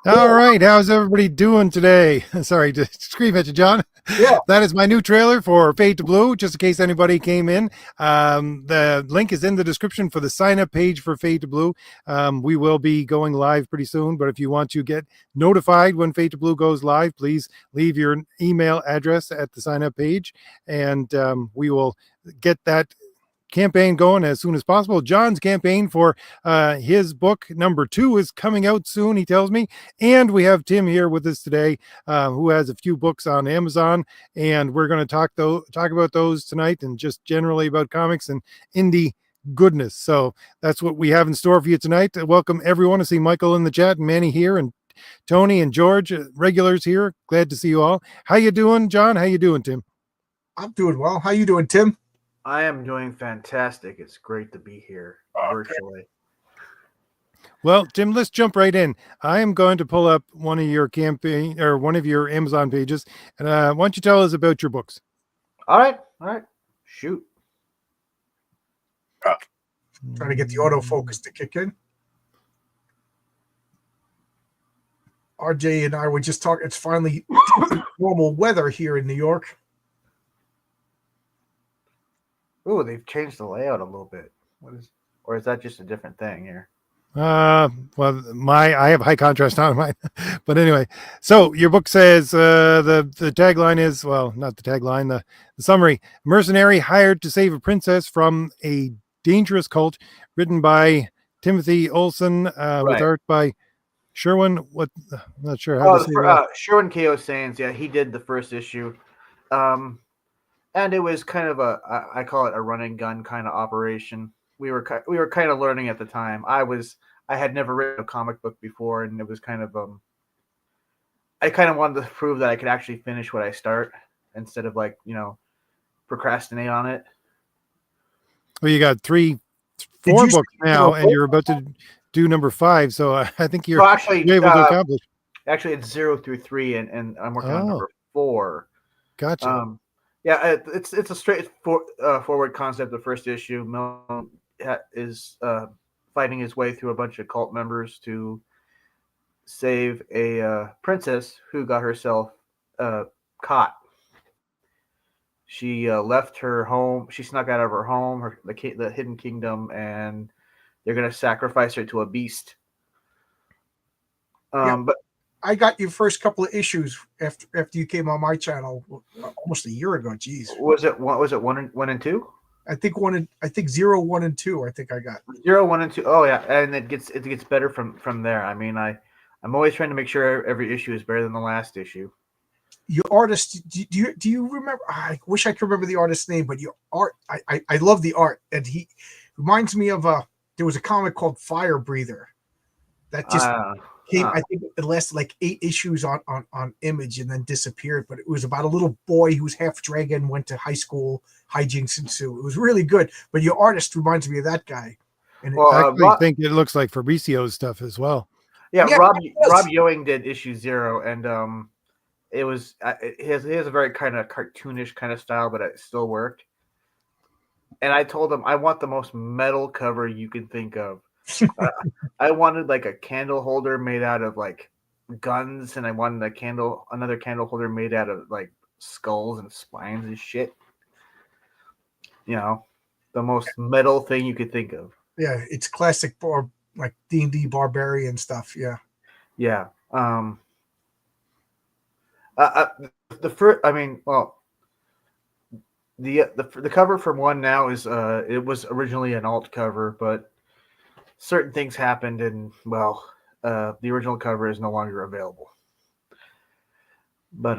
All right, how's everybody doing today? Sorry to scream at you, John. Yeah. That is my new trailer for Fade to Blue, just in case anybody came in. The link is in the description for the sign up page for Fade to Blue. We will be going live pretty soon, but if you want to get notified when Fade to Blue goes live, please leave your email address at the sign up page, and we will get that campaign going as soon as possible. John's campaign for his book number 2 is coming out soon, he tells me. And we have Tim here with us today, who has a few books on Amazon, and we're going to talk about those tonight, and just generally about comics and indie goodness. So that's what we have in store for you tonight. Welcome everyone. To see Michael in the chat, and Manny here, and Tony and George, regulars here. Glad to see you all. How you doing, John? How you doing, Tim? I'm doing well. How you doing, Tim? I am doing fantastic. It's great to be here virtually. Well, Tim, let's jump right in. I am going to pull up one of your campaign or one of your Amazon pages, and why don't you tell us about your books? All right. Shoot. Trying to get the autofocus to kick in. RJ and I were just talking. It's finally normal weather here in New York. Ooh, they've changed the layout a little bit. Or is that just a different thing here? Well, I have high contrast on mine, but anyway. So your book says the tagline is, well, not the tagline, the summary: Mercenary hired to save a princess from a dangerous cult, written by Timothy Olson, with art by Sherwin. What? I'm not sure how to say that. Sherwin K.O. Sands. Yeah, he did the first issue. And it was kind of I call it a run and gun kind of operation. We were kind of learning at the time. I had never written a comic book before, and it was kind of I kind of wanted to prove that I could actually finish what I start instead of procrastinate on it. Well, you got 4 books now, and you're about to do number 5, so I think you're able to accomplish. Actually, it's 0 through 3, and I'm working on number 4. Gotcha. Yeah, it's a straight forward concept. The first issue, Melvin is fighting his way through a bunch of cult members to save a princess who got herself caught. She left her home. She snuck out of her home, the hidden kingdom, and they're going to sacrifice her to a beast. But I got your first couple of issues after you came on my channel almost a year ago. Jeez. Was it 1 and 2? I think 0, 1, and 2. I think I got 0, 1, and 2. Oh yeah, and it gets better from there. I mean, I'm always trying to make sure every issue is better than the last issue. Your artist, do you remember? I wish I could remember the artist's name, but your art, I love the art, and he reminds me of there was a comic called Fire Breather that just came. I think it lasted like 8 issues on Image and then disappeared. But it was about a little boy who was half dragon, went to high school, hijinks ensue. It was really good. But your artist reminds me of that guy. And I think it looks like Fabrizio's stuff as well. Yeah, Rob Ewing did issue 0, and it was he has a very kind of cartoonish kind of style, but it still worked. And I told him I want the most metal cover you can think of. I wanted like a candle holder made out of like guns, and I wanted another candle holder made out of like skulls and spines and shit. You know, the most metal thing you could think of. Yeah, it's classic for like D&D barbarian stuff. Yeah. The first, I mean, well, the cover from 1 now is it was originally an alt cover, but certain things happened, and the original cover is no longer available. But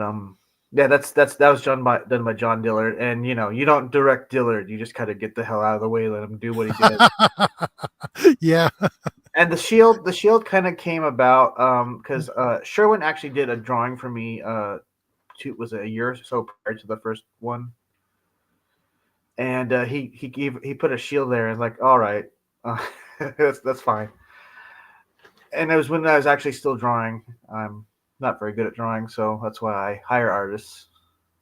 yeah, that was done by John Dillard, and you don't direct Dillard, you just kind of get the hell out of the way, let him do what he did. Yeah. And the shield kind of came about because Sherwin actually did a drawing for me. Was it a year or so prior to the first one? And he put a shield there, and like, all right, that's fine. And it was when I was actually still drawing. I'm not very good at drawing, so that's why I hire artists.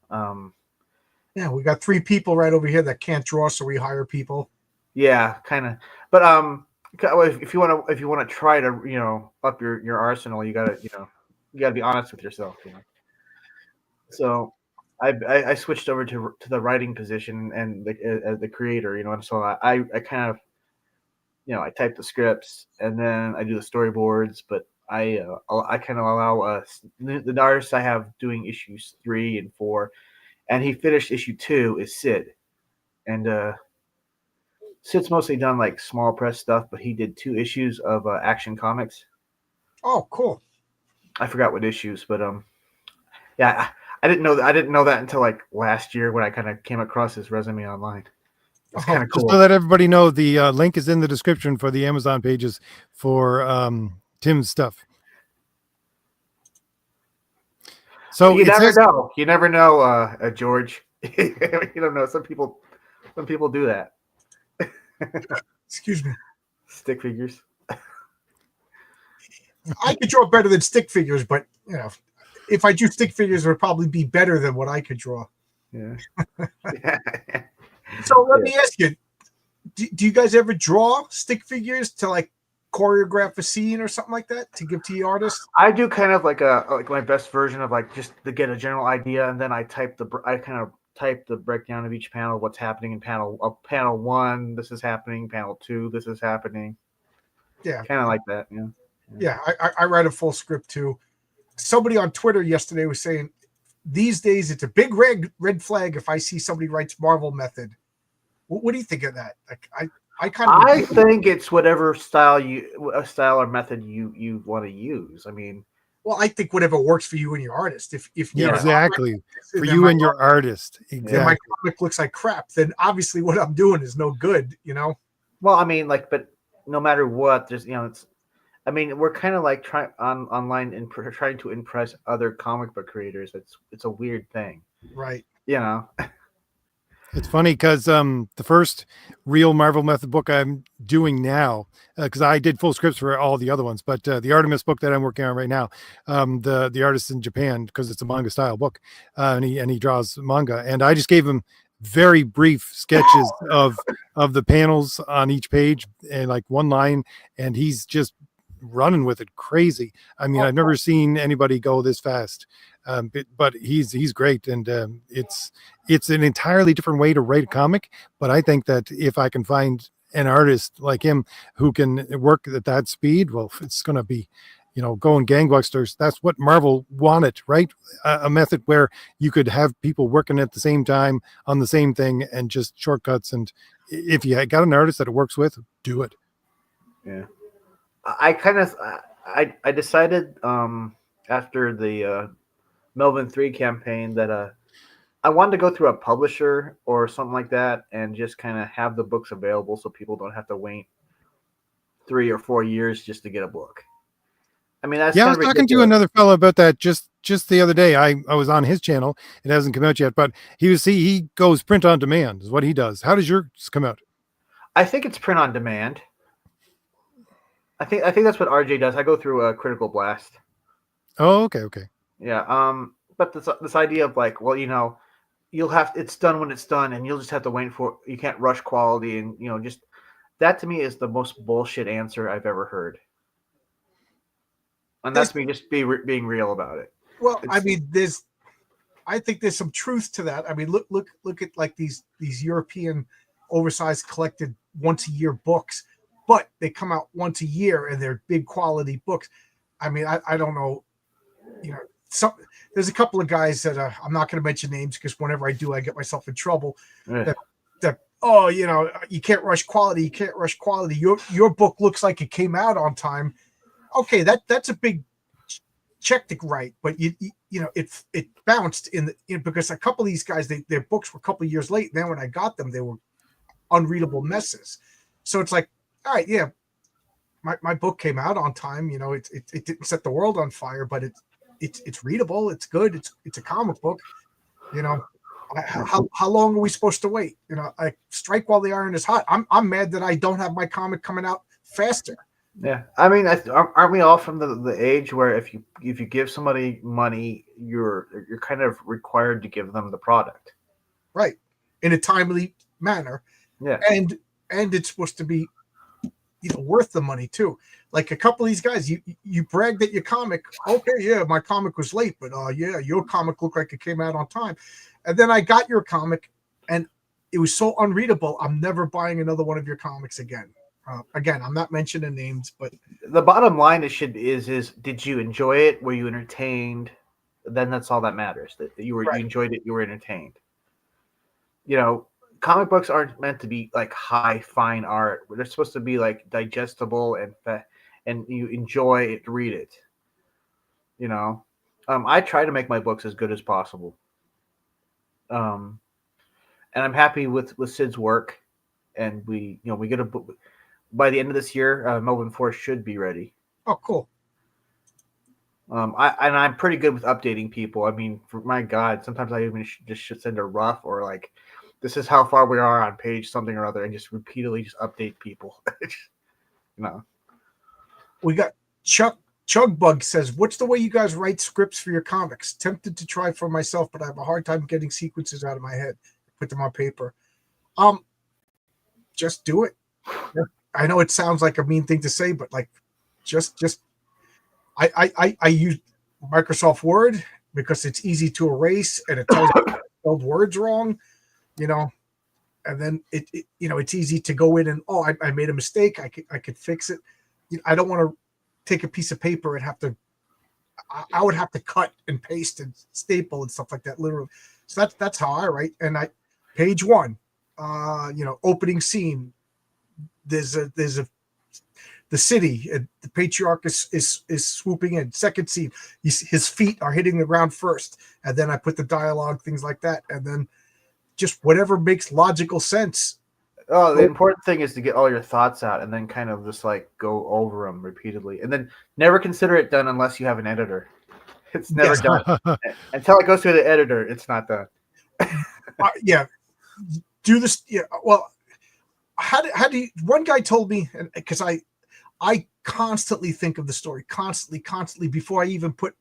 Yeah, we got 3 people right over here that can't draw, so we hire people. Yeah, kind of. But if you want to try to up your arsenal, you gotta be honest with yourself. So I switched over to the writing position and as the creator, and so I kind of I type the scripts and then I do the storyboards, but I kind of allow the artist I have doing issues 3 and 4, and he finished issue 2 is Sid, and Sid's mostly done like small press stuff, but he did 2 issues of Action Comics. Oh, cool. I forgot what issues, but yeah, I didn't know that until like last year when I kind of came across his resume online. It's kind of cool. Just to let everybody know, the link is in the description for the Amazon pages for Tim's stuff. So you never know. You never know, George. You don't know. Some people do that. Excuse me. Stick figures. I could draw better than stick figures, but if I drew stick figures, it would probably be better than what I could draw. Yeah. So let me ask you: do you guys ever draw stick figures to like choreograph a scene or something like that to give to the artist? I do kind of like my best version of like just to get a general idea, and then I kind of type the breakdown of each panel, what's happening in panel 1, this is happening, panel 2, this is happening. Yeah, kind of like that. Yeah, I write a full script too. Somebody on Twitter yesterday was saying these days it's a big red flag if I see somebody writes Marvel method. What do you think of that? Like I think it's whatever style or method you want to use. I mean, well, I think whatever works for you and your artist. If exactly for you and your artist, exactly. And my comic looks like crap, then obviously what I'm doing is no good. Well, I mean, but no matter what, there's it's. I mean, we're kind of like trying online and trying to impress other comic book creators. It's a weird thing, right? It's funny because the first real Marvel method book I'm doing now, because I did full scripts for all the other ones, but the Artemis book that I'm working on right now, the artist in Japan, because it's a manga style book, and he draws manga, and I just gave him very brief sketches of the panels on each page and like one line, and he's just running with it crazy. I mean, I've never seen anybody go this fast. But he's great, and it's an entirely different way to write a comic. But I think that if I can find an artist like him who can work at that speed, well, it's going to be, going gangbusters. That's what Marvel wanted, right? A method where you could have people working at the same time on the same thing and just shortcuts. And if you got an artist that it works with, do it. Yeah, I decided after the Melvin 3 campaign that I wanted to go through a publisher or something like that and just kind of have the books available so people don't have to wait 3 or 4 years just to get a book. I mean, that's I was talking to another fellow about that just the other day. I was on his channel. It hasn't come out yet, but he goes print on demand is what he does. How does yours come out? I think it's print on demand. I think that's what RJ does. I go through a Critical Blast. Oh, okay. Yeah. But this idea of like, well, it's done when it's done, and you'll just have to wait for. You can't rush quality, and just that to me is the most bullshit answer I've ever heard. And that's me just being real about it. Well, I mean, I think there's some truth to that. I mean, look at like these European oversized collected once a year books, but they come out once a year and they're big quality books. I mean, I don't know, there's a couple of guys that I'm not going to mention names because whenever I do, I get myself in trouble. Yeah. You can't rush quality. You can't rush quality. Your book looks like it came out on time. Okay, that's a big check to write, but it bounced because a couple of these guys, their books were a couple of years late. And then when I got them, they were unreadable messes. So it's like, all right, yeah, my book came out on time. It didn't set the world on fire, but it's readable. It's good. It's a comic book. How long are we supposed to wait? I strike while the iron is hot. I'm mad that I don't have my comic coming out faster. Yeah, I mean, aren't we all from the age where if you give somebody money, you're kind of required to give them the product, right, in a timely manner. Yeah, and it's supposed to be worth the money too. Like a couple of these guys, you bragged at your comic. Okay, yeah, my comic was late, but yeah, your comic looked like it came out on time. And then I got your comic, and it was so unreadable. I'm never buying another one of your comics again. Again, I'm not mentioning names, but the bottom line is did you enjoy it? Were you entertained? Then that's all that matters. That you enjoyed it. You were entertained. Comic books aren't meant to be like high fine art. They're supposed to be like digestible and you enjoy it, read it. I try to make my books as good as possible. And I'm happy with Sid's work, and we get a book by the end of this year. Melvin 4 should be ready. Oh, cool. I'm pretty good with updating people. I mean, for my God, sometimes I even should send a rough or like, this is how far we are on page something or other, and just repeatedly just update people. We got Chugbug says, "What's the way you guys write scripts for your comics? Tempted to try for myself, but I have a hard time getting sequences out of my head. Put them on paper. Just do it. I know it sounds like a mean thing to say, but like, just I use Microsoft Word because it's easy to erase and it tells me I spelled words wrong, and then it's easy to go in and I made a mistake. I could fix it. I don't want to take a piece of paper and I would have to cut and paste and staple and stuff like that, literally. So that's how I write. And page 1, opening scene. There's the city, and the patriarch is swooping in. Second scene, his feet are hitting the ground first, and then I put the dialogue, things like that, and then just whatever makes logical sense. Oh, the important thing is to get all your thoughts out, and then kind of just like go over them repeatedly, and then never consider it done unless you have an editor. It's never done until it goes to the editor. It's not done. Yeah, do this. Yeah, well, how do you? One guy told me, because I constantly think of the story, constantly before I even put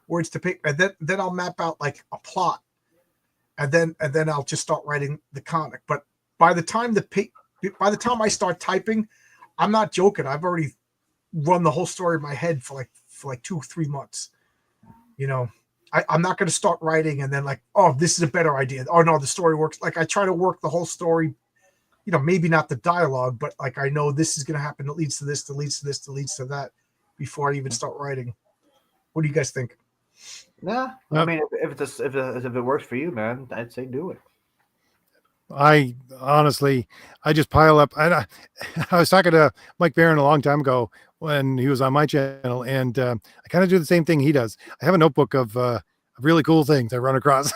words to paper, and then I'll map out like a plot, and then I'll just start writing the comic. But by the time I start typing, I'm not joking. I've already run the whole story in my head for like 2-3 months. I'm not going to start writing and then like, oh, this is a better idea. Oh no, the story works. Like I try to work the whole story. Maybe not the dialogue, but like I know this is going to happen. That leads to this. That leads to this. That leads to that. Before I even start writing. What do you guys think? Yeah, I mean, if it works for you, man, I'd say do it. I honestly, I just pile up. I was talking to Mike Barron a long time ago when he was on my channel, and I kind of do the same thing he does. I have a notebook of really cool things I run across.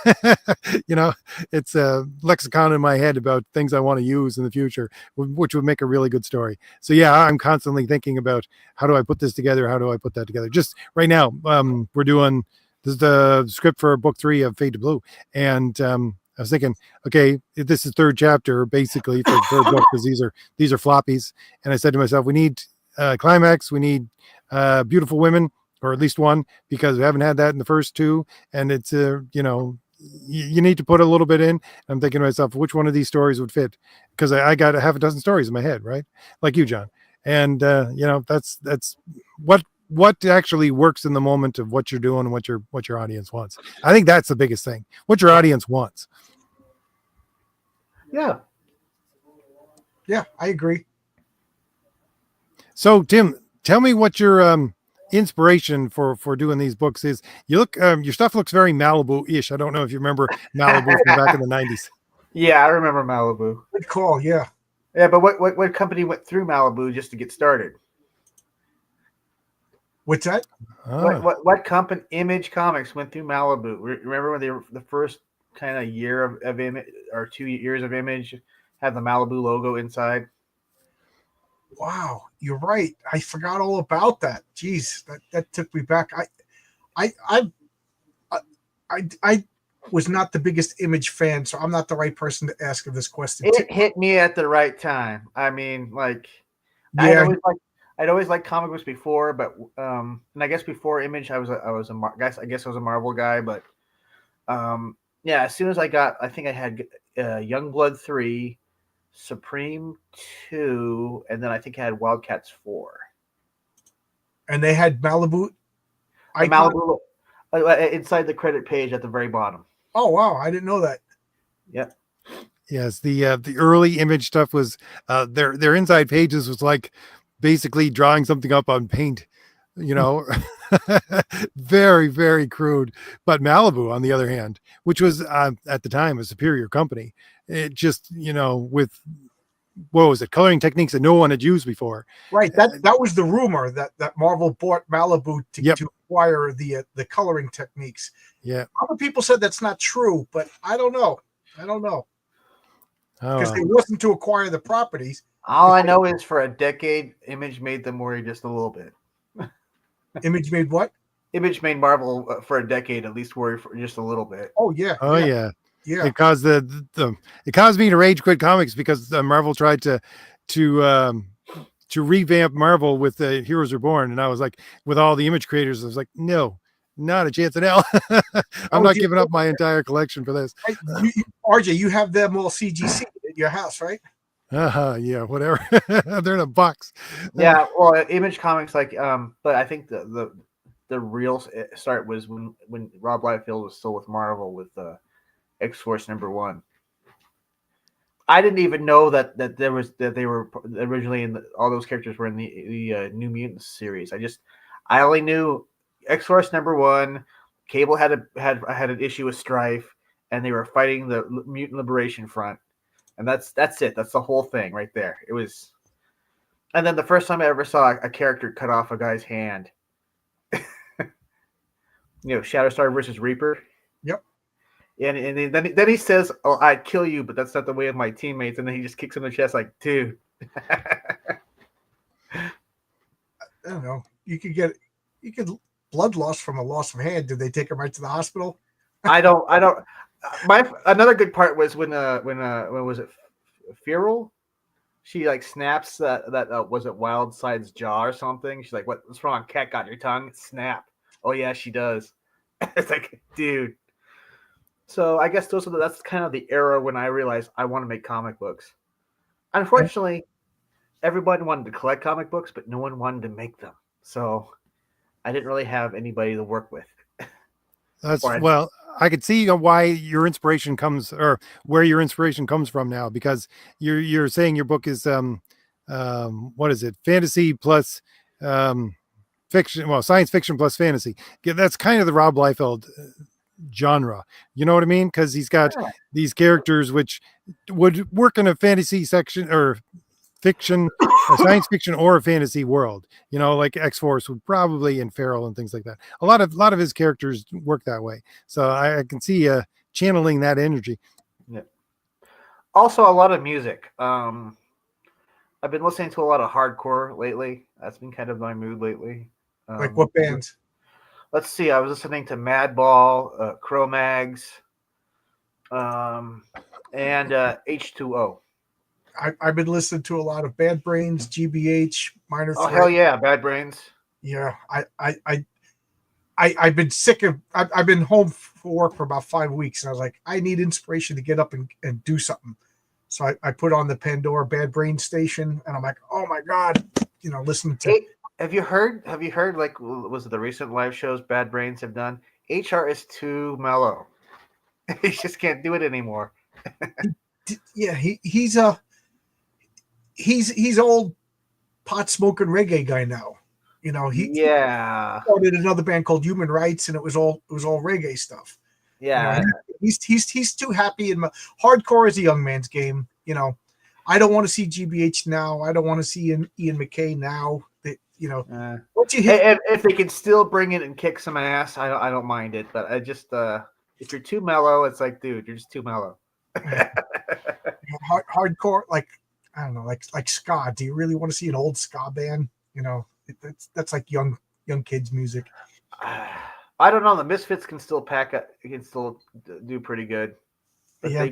It's a lexicon in my head about things I want to use in the future, which would make a really good story. So yeah, I'm constantly thinking about how do I put this together? How do I put that together? Just right now, we're doing this is the script for book 3 of Fade to Blue, and I was thinking, okay, this is 3rd chapter basically for the 3rd book because these are floppies. And I said to myself, we need climax, we need beautiful women, or at least one, because we haven't had that in the first 2. And it's you need to put a little bit in. I'm thinking to myself, which one of these stories would fit? Because I got a half a dozen stories in my head, right? Like you, John. And that's what actually works in the moment of what you're doing and what your audience wants. I think that's the biggest thing. What your audience wants. Yeah, I agree. So, Tim, tell me what your inspiration for doing these books is. You look, your stuff looks very Malibu-ish. I don't know if you remember Malibu from back in the 90s. Yeah, I remember Malibu. Good call. Yeah. Yeah, but what company went through Malibu just to get started? What's that? What company? Image Comics went through Malibu. Remember when they were the first kind of year of Image, or 2 years of Image, had the Malibu logo inside? Wow, you're right. I forgot all about that. Jeez, that took me back. I was not the biggest Image fan, so I'm not the right person to ask him this question. It hit me at the right time. I mean, like, yeah. I'd always liked comic books before, but and I guess before Image, I guess I was a Marvel guy, but yeah, as soon as I think I had Youngblood 3, Supreme 2, and then I think I had Wildcats 4. And they had Malibu The icon. Malibu inside the credit page at the very bottom. Oh wow, I didn't know that. Yep. Yes, the early image stuff was their inside pages was like basically drawing something up on paint, you know, very very crude. But Malibu, on the other hand, which was at the time a superior company, it just with what was it, coloring techniques that no one had used before. Right. That was the rumor that Marvel bought Malibu to acquire the coloring techniques. Yeah. Other people said that's not true, but I don't know. Because they wasn't to acquire the properties. All I know is for a decade, Image made them worry just a little bit. Image made what? Image made Marvel for a decade at least worry for just a little bit. Oh yeah. Oh yeah. Yeah. It caused it caused me to rage quit comics because Marvel tried to revamp Marvel with the Heroes Reborn, and I was like, with all the Image creators, I was like, no, not a chance in hell. I'm not giving up my entire collection for this. RJ, you have them all CGC at your house, right? Yeah, whatever. They're in a box. Yeah, well, Image Comics, but I think the real start was when Rob Liefeld was still with Marvel with X-Force #1. I didn't even know that they were originally all those characters were in the New Mutants series. I only knew X-Force #1. Cable had an issue with Strife, and they were fighting the Mutant Liberation Front, and that's it. That's the whole thing right there. It was, and then the first time I ever saw a character cut off a guy's hand, Shatterstar versus Reaper. Yep. And then he says, "Oh, I'd kill you, but that's not the way of my teammates." And then he just kicks him in the chest, like, "Dude." I don't know. You could blood loss from a loss of hand. Did they take him right to the hospital? I don't. Another good part was when was it Feral? She like snaps that was it Wildside's jaw or something. She's like, "What's wrong? Cat got your tongue?" Snap. Oh yeah, she does. It's like, dude. So I guess that's kind of the era when I realized I want to make comic books. Unfortunately, everybody wanted to collect comic books, but no one wanted to make them. So I didn't really have anybody to work with. Well, I could see why your inspiration comes, or where your inspiration comes from now, because you're saying your book is what is it? Fantasy plus fiction, well, science fiction plus fantasy. That's kind of the Rob Liefeld genre. You know what I mean? Because he's got these characters which would work in a fantasy section or fiction, a science fiction or a fantasy world. Like X-Force would probably, and Feral and things like that. A lot of his characters work that way. So I can see channeling that energy. Yeah. Also, a lot of music. I've been listening to a lot of hardcore lately. That's been kind of my mood lately. Like what bands? Let's see. I was listening to Madball, Cro-Mags, and H2O. I've been listening to a lot of Bad Brains, GBH, Minor Threat. Oh hell yeah, Bad Brains. Yeah, I've been sick of. I've been home for work for about 5 weeks, and I was like, I need inspiration to get up and do something. So I put on the Pandora Bad Brains station, and I'm like, oh my god, listening to. Hey, have you heard? Like, was it the recent live shows Bad Brains have done? HR is too mellow. He just can't do it anymore. Yeah, he's old pot smoking reggae guy now. He started another band called Human Rights, and it was all reggae stuff. Yeah, he's too happy, and hardcore is a young man's game. I don't want to see GBH now. I don't want to see Ian McKay now. Once you hit, if they can still bring it and kick some ass, I don't mind it. But I just if you're too mellow, it's like, dude, you're just too mellow. Hardcore, like, I don't know, like ska. Do you really want to see an old ska band? That's like young kids music. I don't know. The Misfits can still can still do pretty good. But Yeah,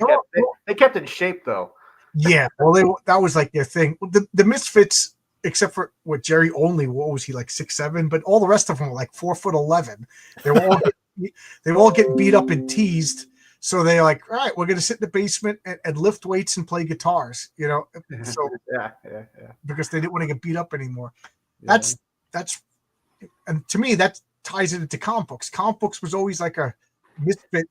they kept in shape though. Yeah, well, that was like their thing. The Misfits, except for Jerry Only, what was he, like 6'7"? But all the rest of them were like 4'11". They were all getting beat up and teased. So they're like, all right, we're going to sit in the basement and lift weights and play guitars, so yeah. because they didn't want to get beat up anymore. Yeah. That's and to me that ties it into comic books. Comic books was always like a misfit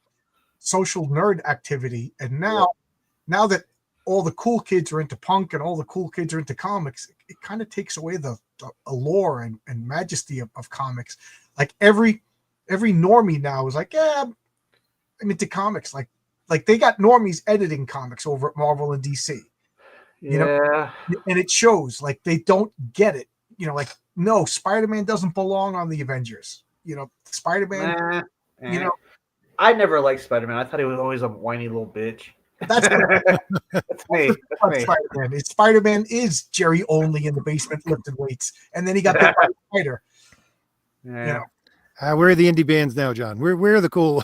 social nerd activity, and now that all the cool kids are into punk and all the cool kids are into comics, it kind of takes away the allure and majesty of comics. Like every normie now is like, yeah, I'm into comics. Like they got normies editing comics over at Marvel and DC. Yeah. And it shows. Like they don't get it. Like, no, Spider-Man doesn't belong on the Avengers. Spider-Man. I never liked Spider-Man. I thought he was always a whiny little bitch. That's me. Spider-Man. Spider-Man is Jerry Only in the basement lifting weights, and then he got bit by a spider. Yeah. Where are the indie bands now, John? Where are the cool?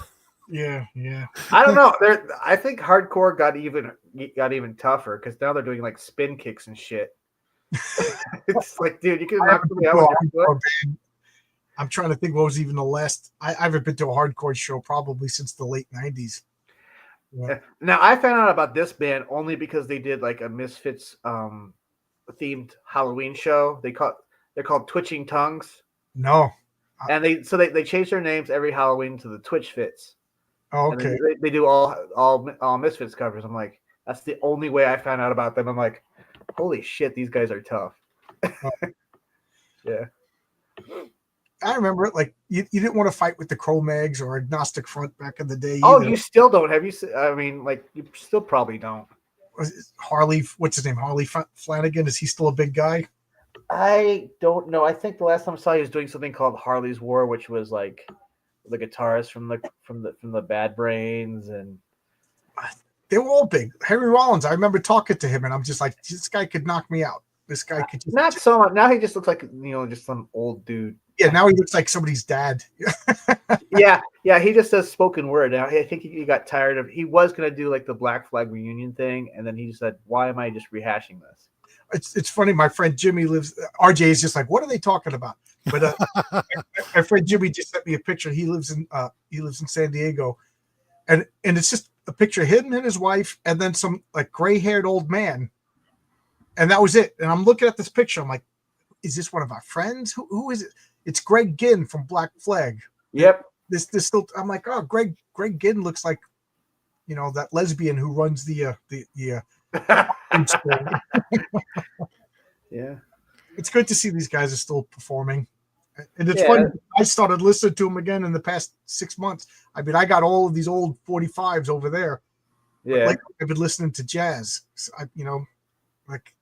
Yeah. I don't know. I think hardcore got even tougher because now they're doing like spin kicks and shit. It's like, dude, you can knock me out with your foot. I'm trying to think what was even the last. I haven't been to a hardcore show probably since the late 90s. Yeah. Now I found out about this band only because they did like a Misfits themed Halloween show. They're called Twitching Tongues. No. And they change their names every Halloween to the Twitch Fits. Oh, okay. They do all Misfits covers. I'm like, that's the only way I found out about them. I'm like, holy shit, these guys are tough. Yeah. I remember it. Like you didn't want to fight with the Cro-Mags or Agnostic Front back in the day. Oh, either. you still don't? Have you? I mean, like you still probably don't. Harley, what's his name? Harley Flanagan. Is he still a big guy? I don't know. I think the last time I saw he was doing something called Harley's War, which was like the guitarist from the Bad Brains, and they were all big. Henry Rollins. I remember talking to him, and I'm just like, this guy could knock me out. This guy could just not so much. Now he just looks like just some old dude. Yeah, now he looks like somebody's dad. yeah. He just does spoken word now. I think he got tired of. He was gonna do like the Black Flag reunion thing, and then he said, "Why am I just rehashing this?" It's funny. My friend Jimmy lives. RJ is just like, what are they talking about? But my friend Jimmy just sent me a picture. He lives in San Diego, and it's just a picture of him and his wife, and then some like gray-haired old man, and that was it. And I'm looking at this picture. I'm like, is this one of our friends? Who is it? It's Greg Ginn from Black Flag. Yep. This still. I'm like, oh, Greg Ginn looks like, that lesbian who runs the yeah. It's good to see these guys are still performing. And it's funny, I started listening to them again in the past 6 months. I mean, I got all of these old 45s over there. Yeah. Like I've been listening to jazz. Like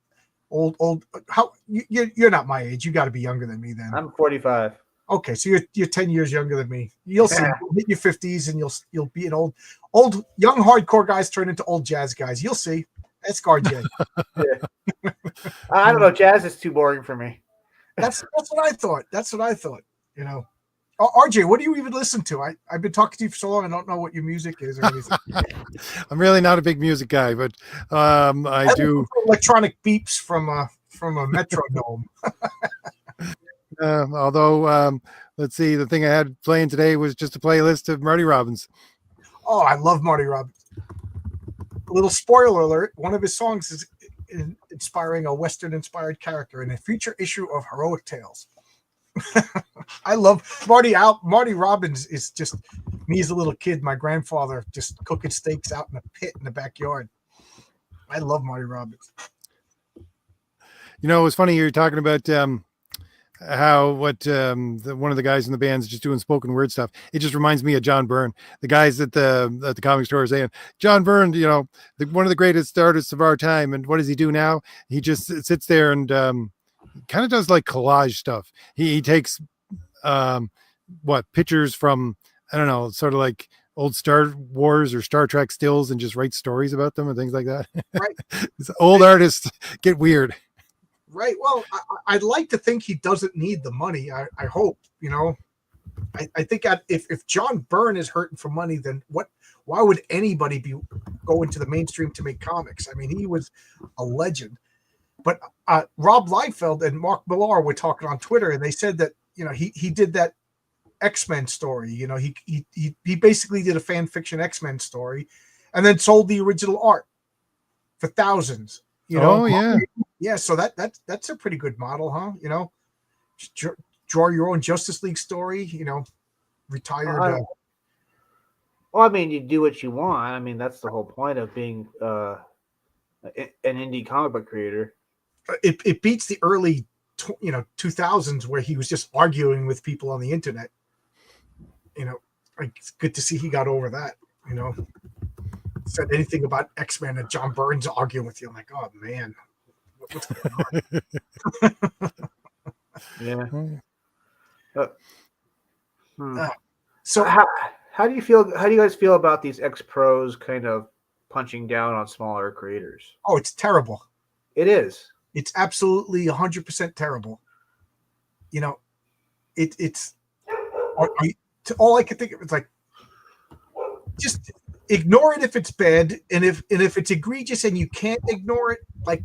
old. How you're not my age. You got to be younger than me then. I'm 45. Okay, so you're 10 years younger than me. You'll see. You'll hit your 50s, and you'll be an old young hardcore guys turn into old jazz guys. You'll see. That's RJ. Yeah. I don't know. Jazz is too boring for me. That's what I thought. RJ, what do you even listen to? I've been talking to you for so long. I don't know what your music is or anything. I'm really not a big music guy, but I do electronic beeps from a metronome. Although, let's see, the thing I had playing today was just a playlist of Marty Robbins. Oh, I love Marty Robbins. A little spoiler alert, one of his songs is inspiring a Western-inspired character in a future issue of Heroic Tales. I love Marty Robbins is just me as a little kid, my grandfather just cooking steaks out in a pit in the backyard. I love Marty Robbins. It was funny you were talking about how one of the guys in the band's just doing spoken word stuff. It just reminds me of John Byrne. The guys at the comic store are saying, John Byrne, one of the greatest artists of our time. And what does he do now? He just sits there and kind of does like collage stuff. He takes pictures from, I don't know, sort of like old Star Wars or Star Trek stills and just writes stories about them and things like that. Right. Old artists get weird. Right. Well, I'd like to think he doesn't need the money. I hope, I think if John Byrne is hurting for money, then why would anybody be going to the mainstream to make comics? I mean, he was a legend. But Rob Liefeld and Mark Millar were talking on Twitter, and they said that, he did that X-Men story. You know, he basically did a fan fiction X-Men story, and then sold the original art for thousands. You know, Oh yeah. yeah. So that's a pretty good model, huh? You know, draw your own Justice League story. You know, retired. Well, I mean, you do what you want. I mean, that's the whole point of being an indie comic book creator. It beats the early 2000s where he was just arguing with people on the internet. You know, like, it's good to see he got over that. You know, said anything about X-Men and John Burns arguing with you, I'm like, oh man, what's going on? Yeah. So how do you feel? How do you guys feel about these ex-pros kind of punching down on smaller creators? Oh, it's terrible. It is. It's absolutely 100% terrible. You know, it's all I can think of is like, just ignore it if it's bad, and if it's egregious and you can't ignore it, like,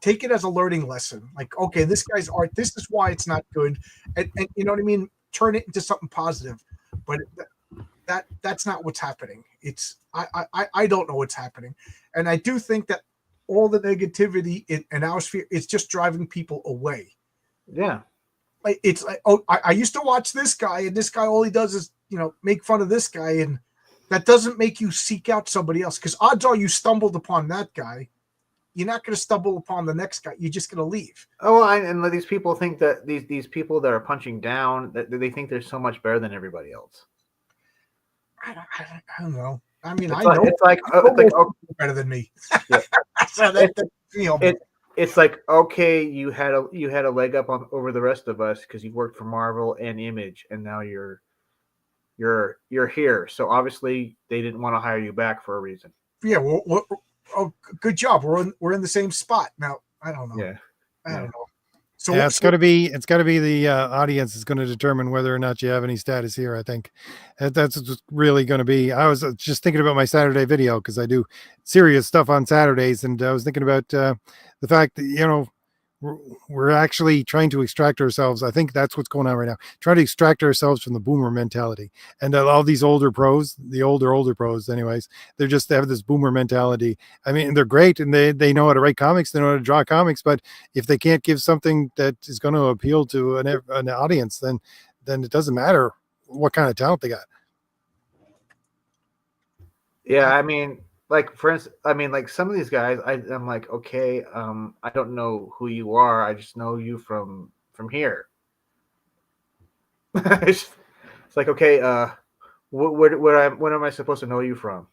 take it as a learning lesson. Like, okay, this guy's art, this is why it's not good, and you know what I mean. Turn it into something positive, but that's not what's happening. It's I don't know what's happening, and I do think that all the negativity in our sphere is just driving people away. Yeah. Like, it's like, oh, I used to watch this guy, and this guy, all he does is, you know, make fun of this guy, and that doesn't make you seek out somebody else, because odds are you stumbled upon that guy, you're not going to stumble upon the next guy. You're just going to leave. Oh, and these people think that these people that are punching down, that they think they're so much better than everybody else. I don't know. I mean, it's like better than me. Yeah. So it's like, okay, you had a leg up over the rest of us because you worked for Marvel and Image, and now you're here. So obviously they didn't want to hire you back for a reason. Yeah. Well, oh, good job. We're in the same spot now. I don't know. Yeah. I don't know. So yeah, it's got to be the audience is going to determine whether or not you have any status here. I think that's really going to be. I was just thinking about my Saturday video because I do serious stuff on Saturdays, and I was thinking about the fact that, you know, we're actually trying to extract ourselves. I think that's what's going on right now. Trying to extract ourselves from the boomer mentality, and all these older pros, the older pros, anyways, they have this boomer mentality. I mean, they're great, and they know how to write comics, they know how to draw comics, but if they can't give something that is going to appeal to an audience, then it doesn't matter what kind of talent they got. Yeah, I mean, like, for instance, I mean, like, some of these guys, I'm like, okay, I don't know who you are. I just know you from here. It's like, okay, where am I supposed to know you from?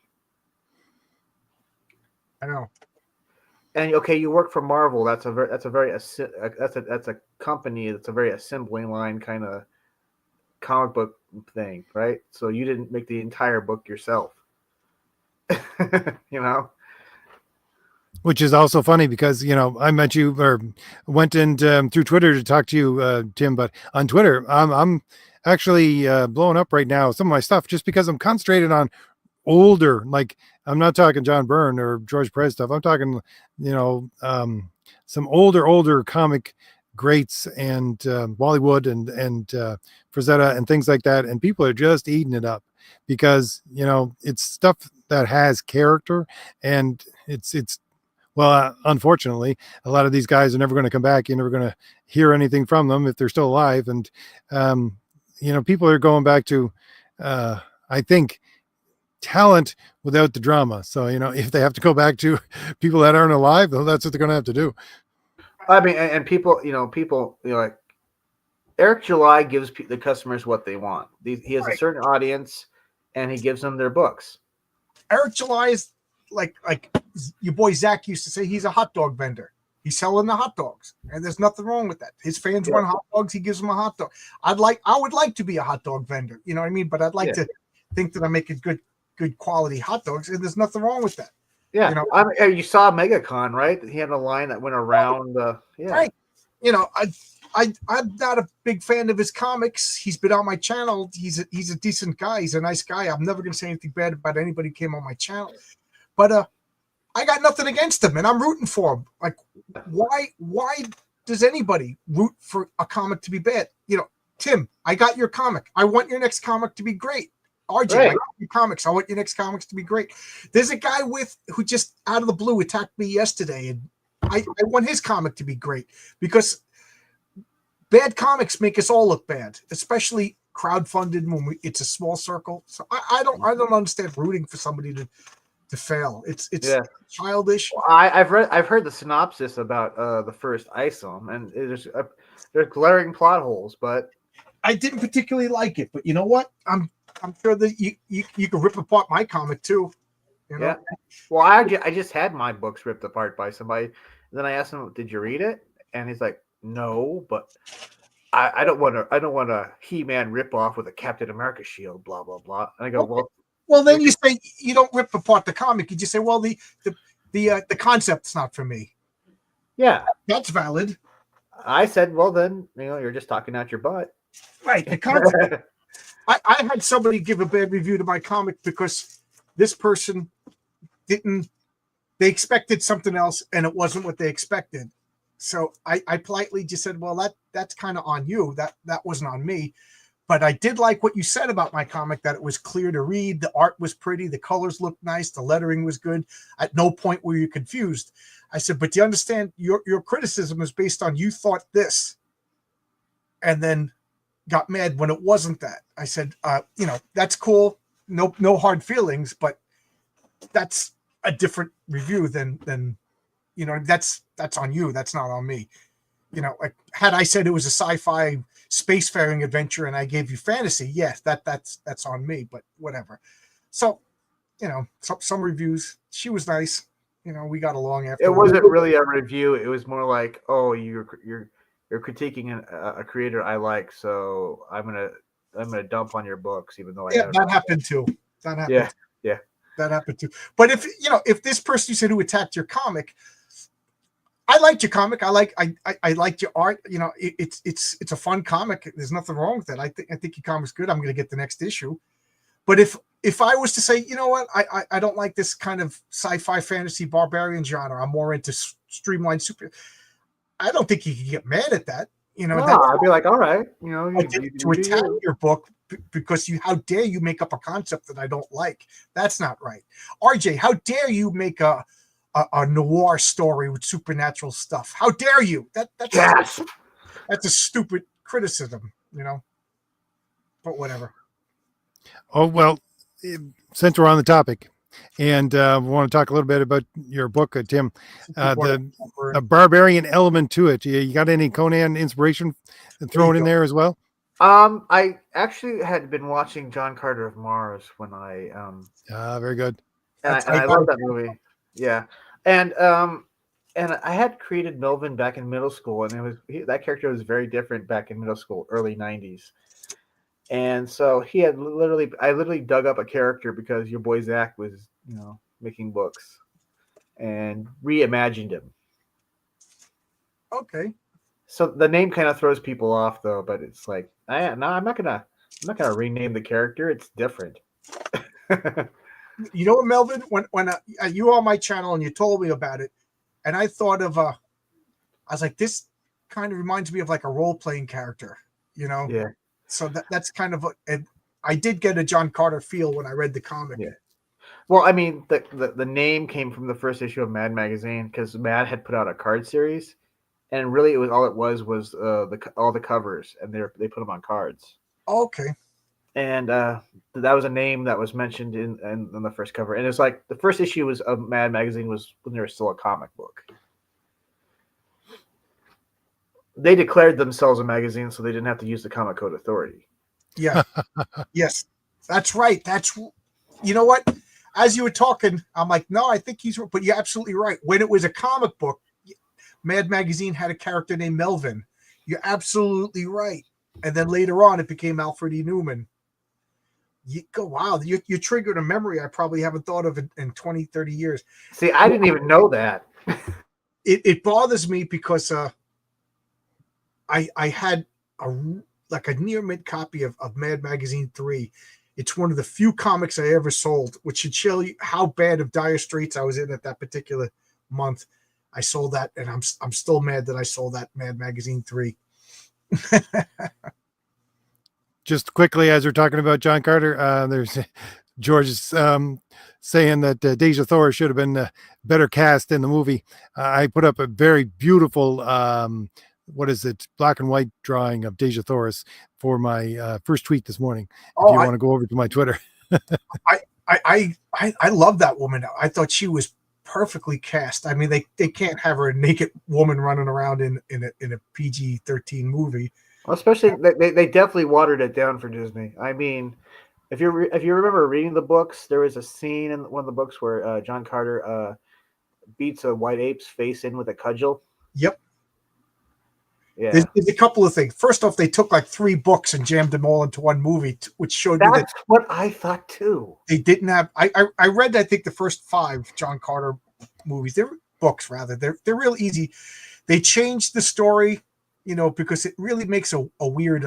I know. And okay, you work for Marvel. That's a company that's a very assembly line kind of comic book thing, right? So you didn't make the entire book yourself. You know, which is also funny because, you know, I met you or went in through Twitter to talk to you, Tim, but on Twitter, I'm actually blowing up right now, some of my stuff, just because I'm concentrated on older, like, I'm not talking John Byrne or George Perez stuff. I'm talking, you know, some older comic greats and Wally Wood and Frazetta and things like that. And people are just eating it up because, you know, it's stuff that has character, and it's well, unfortunately, a lot of these guys are never going to come back. You're never going to hear anything from them if they're still alive. And, you know, people are going back to, I think, talent without the drama. So, you know, if they have to go back to people that aren't alive, well, that's what they're going to have to do. I mean, and people, like Eric July gives the customers what they want. He has a certain audience, and he gives them their books. Eric July is like your boy Zach used to say, he's a hot dog vendor. He's selling the hot dogs, and there's nothing wrong with that. His fans want hot dogs. He gives them a hot dog. I would like to be a hot dog vendor. You know what I mean? But I'd like to think that I'm making good quality hot dogs, and there's nothing wrong with that. Yeah. You know, you saw MegaCon, right? He had a line that went around. Right. You know, I'm not a big fan of his comics. He's been on my channel. He's a decent guy. He's a nice guy. I'm never going to say anything bad about anybody who came on my channel. But I got nothing against him, and I'm rooting for him. Like, why does anybody root for a comic to be bad? You know, Tim, I got your comic. I want your next comic to be great. RJ, I got your comics. I want your next comics to be great. There's a guy who just out of the blue attacked me yesterday, and I want his comic to be great because bad comics make us all look bad, especially crowdfunded when it's a small circle. So I don't understand rooting for somebody to fail. It's childish. Well, I've heard the synopsis about the first ISOM, and there's glaring plot holes, but I didn't particularly like it. But you know what? I'm sure that you can rip apart my comic too. You know? Yeah. Well, I just had my books ripped apart by somebody. And then I asked him, "Did you read it?" And he's like, "No, but I don't want a He-Man ripoff with a Captain America shield." Blah blah blah. And I go, well, then you say you don't rip apart the comic. You just say, "Well, the concept's not for me." Yeah, that's valid. I said, "Well, then you're just talking out your butt." Right. The concept. I had somebody give a bad review to my comic because this person they expected something else and it wasn't what they expected. So I politely just said, well, that's kind of on you. That wasn't on me. But I did like what you said about my comic, that it was clear to read. The art was pretty. The colors looked nice. The lettering was good. At no point were you confused. I said, but do you understand your criticism is based on you thought this and then got mad when it wasn't that. I said, that's cool. No hard feelings, but that's a different review than that's on you. That's not on me. Like had I said it was a sci-fi spacefaring adventure and I gave you fantasy, yes, that's on me, but whatever. So, some reviews, she was nice. We got along after. It wasn't really a review. It was more like, oh, you're critiquing a creator I like, so I'm gonna dump on your books, even though that happened too. That happened. Yeah. That happened too. But if this person you said who attacked your comic, I liked your comic. I liked your art. It's a fun comic. There's nothing wrong with it. I think your comic's good. I'm going to get the next issue. But if I was to say, you know what, I don't like this kind of sci-fi fantasy barbarian genre. I'm more into streamlined super. I don't think you can get mad at that. I'd be like, all right, to attack your book because how dare you make up a concept that I don't like? That's not right. RJ, how dare you make a noir story with supernatural stuff? How dare you? That's a stupid criticism, But whatever. Oh well, since we're on the topic, and we want to talk a little bit about your book, Tim, the barbarian element to it. You got any Conan inspiration thrown in there as well? I actually had been watching John Carter of Mars when I very good. And I love that movie. Yeah. And I had created Melvin back in middle school, and that character was very different back in middle school, early 90s. And so I literally dug up a character because your boy Zach was, making books and reimagined him. Okay. So the name kind of throws people off though, but it's like, I'm not gonna rename the character. It's different. You know what, Melvin? When you were on my channel and you told me about it, and I thought of I was like, this kind of reminds me of like a role-playing character, Yeah. So that's kind of and I did get a John Carter feel when I read the comic. Yeah. Well, I mean, the name came from the first issue of Mad Magazine because Mad had put out a card series, and really all it was all the covers, and they put them on cards. Okay. And that was a name that was mentioned in the first cover, and it's like the first issue of Mad Magazine was when they were still a comic book. They declared themselves a magazine, so they didn't have to use the Comic Code Authority. Yeah. Yes, that's right. You know what? As you were talking, I'm like, no, I think but you're absolutely right. When it was a comic book, Mad Magazine had a character named Melvin. You're absolutely right. And then later on, it became Alfred E. Newman. Wow, you triggered a memory I probably haven't thought of in 20, 30 years. See, I didn't even know that. It bothers me because I had a near mint copy of Mad Magazine 3. It's one of the few comics I ever sold, which should show you how bad of dire straits I was in at that particular month. I sold that, and I'm still mad that I sold that Mad Magazine 3. just quickly, as we're talking about John Carter, there's George is saying that Deja Thor should have been better cast in the movie. I put up a very beautiful, what is it, black and white drawing of Deja Thoris for my first tweet this morning. If you want to go over to my Twitter. I love that woman. I thought she was perfectly cast. I mean, they can't have her a naked woman running around in a PG-13 movie. Well, especially they definitely watered it down for Disney. I mean, if you remember reading the books, there was a scene in one of the books where John Carter beats a white ape's face in with a cudgel. Yep. Yeah. There's a couple of things. First off, they took like 3 books and jammed them all into one movie, which showed me that's what I thought too. They didn't have. I read, I think, the first 5 John Carter movies. They're books rather. They're real easy. They changed the story, because it really makes a weird.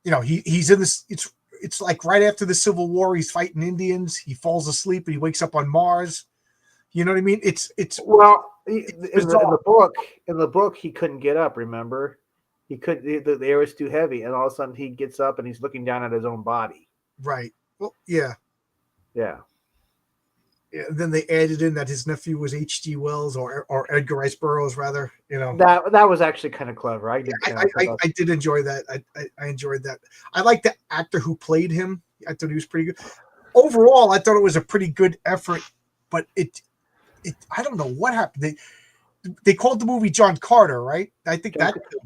He's in this. It's like right after the Civil War. He's fighting Indians. He falls asleep and he wakes up on Mars. You know what I mean? It's well. In the book, he couldn't get up. Remember, he could. The air was too heavy, and all of a sudden he gets up and he's looking down at his own body. Right. Well, yeah. Yeah. Then they added in that his nephew was H.G. Wells or Edgar Rice Burroughs, rather. That was actually kind of clever. I did enjoy that. I enjoyed that. I like the actor who played him. I thought he was pretty good. Overall, I thought it was a pretty good effort, but I don't know what happened. They called the movie John Carter, right? I think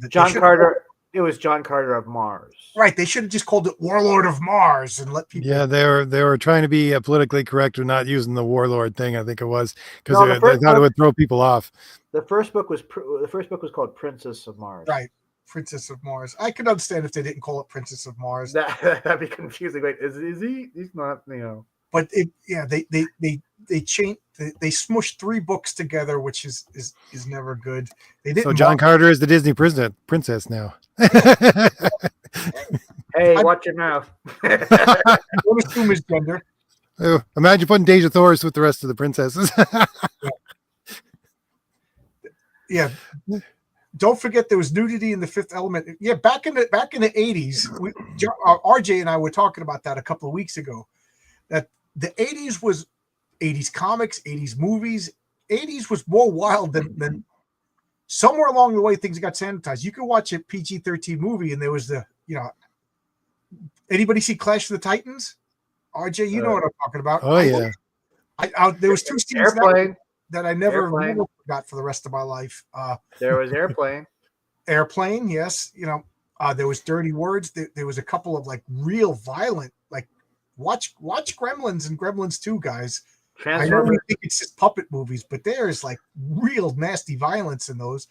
John Carter. It was John Carter of Mars. Right. They should have just called it Warlord of Mars and let people. Yeah, they were trying to be politically correct and not using the warlord thing. I think it was because they thought it would throw people off. The first book was called Princess of Mars. Right. Princess of Mars. I could understand if they didn't call it Princess of Mars. That'd be confusing. Wait, is he? He's not. But they changed. They smushed 3 books together, which is never good. They didn't. So John Carter is the Disney princess now. Hey, watch your mouth. Don't assume his gender. Oh, imagine putting Deja Thoris with the rest of the princesses. Yeah. Don't forget there was nudity in The Fifth Element. Yeah, back in the 80s, RJ and I were talking about that a couple of weeks ago. That the 80s was 80s comics, 80s movies. 80s was more wild than somewhere along the way things got sanitized. You could watch a PG-13 movie and there was anybody see Clash of the Titans? RJ, you know what I'm talking about. Oh, yeah. There was 2 scenes that I never forgot for the rest of my life. There was Airplane. Airplane, yes. There was Dirty Words. There was a couple of like real violent, like watch Gremlins and Gremlins 2, guys. I know we think it's just puppet movies, but there is like real nasty violence in those.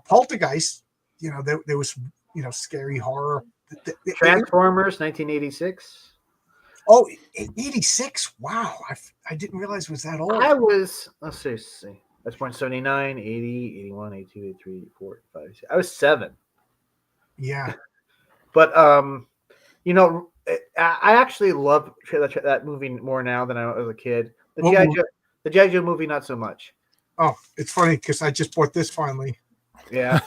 Poltergeist, there was scary horror. Transformers, 1986. Oh, 86. Wow. I didn't realize it was that old. Let's see. I was born 79, 80, 81, 82, 83, 84, 85. I was 7. Yeah. But, I actually love that movie more now than I was a kid. The G.I. Joe movie, not so much. Oh, it's funny because I just bought this finally. Yeah.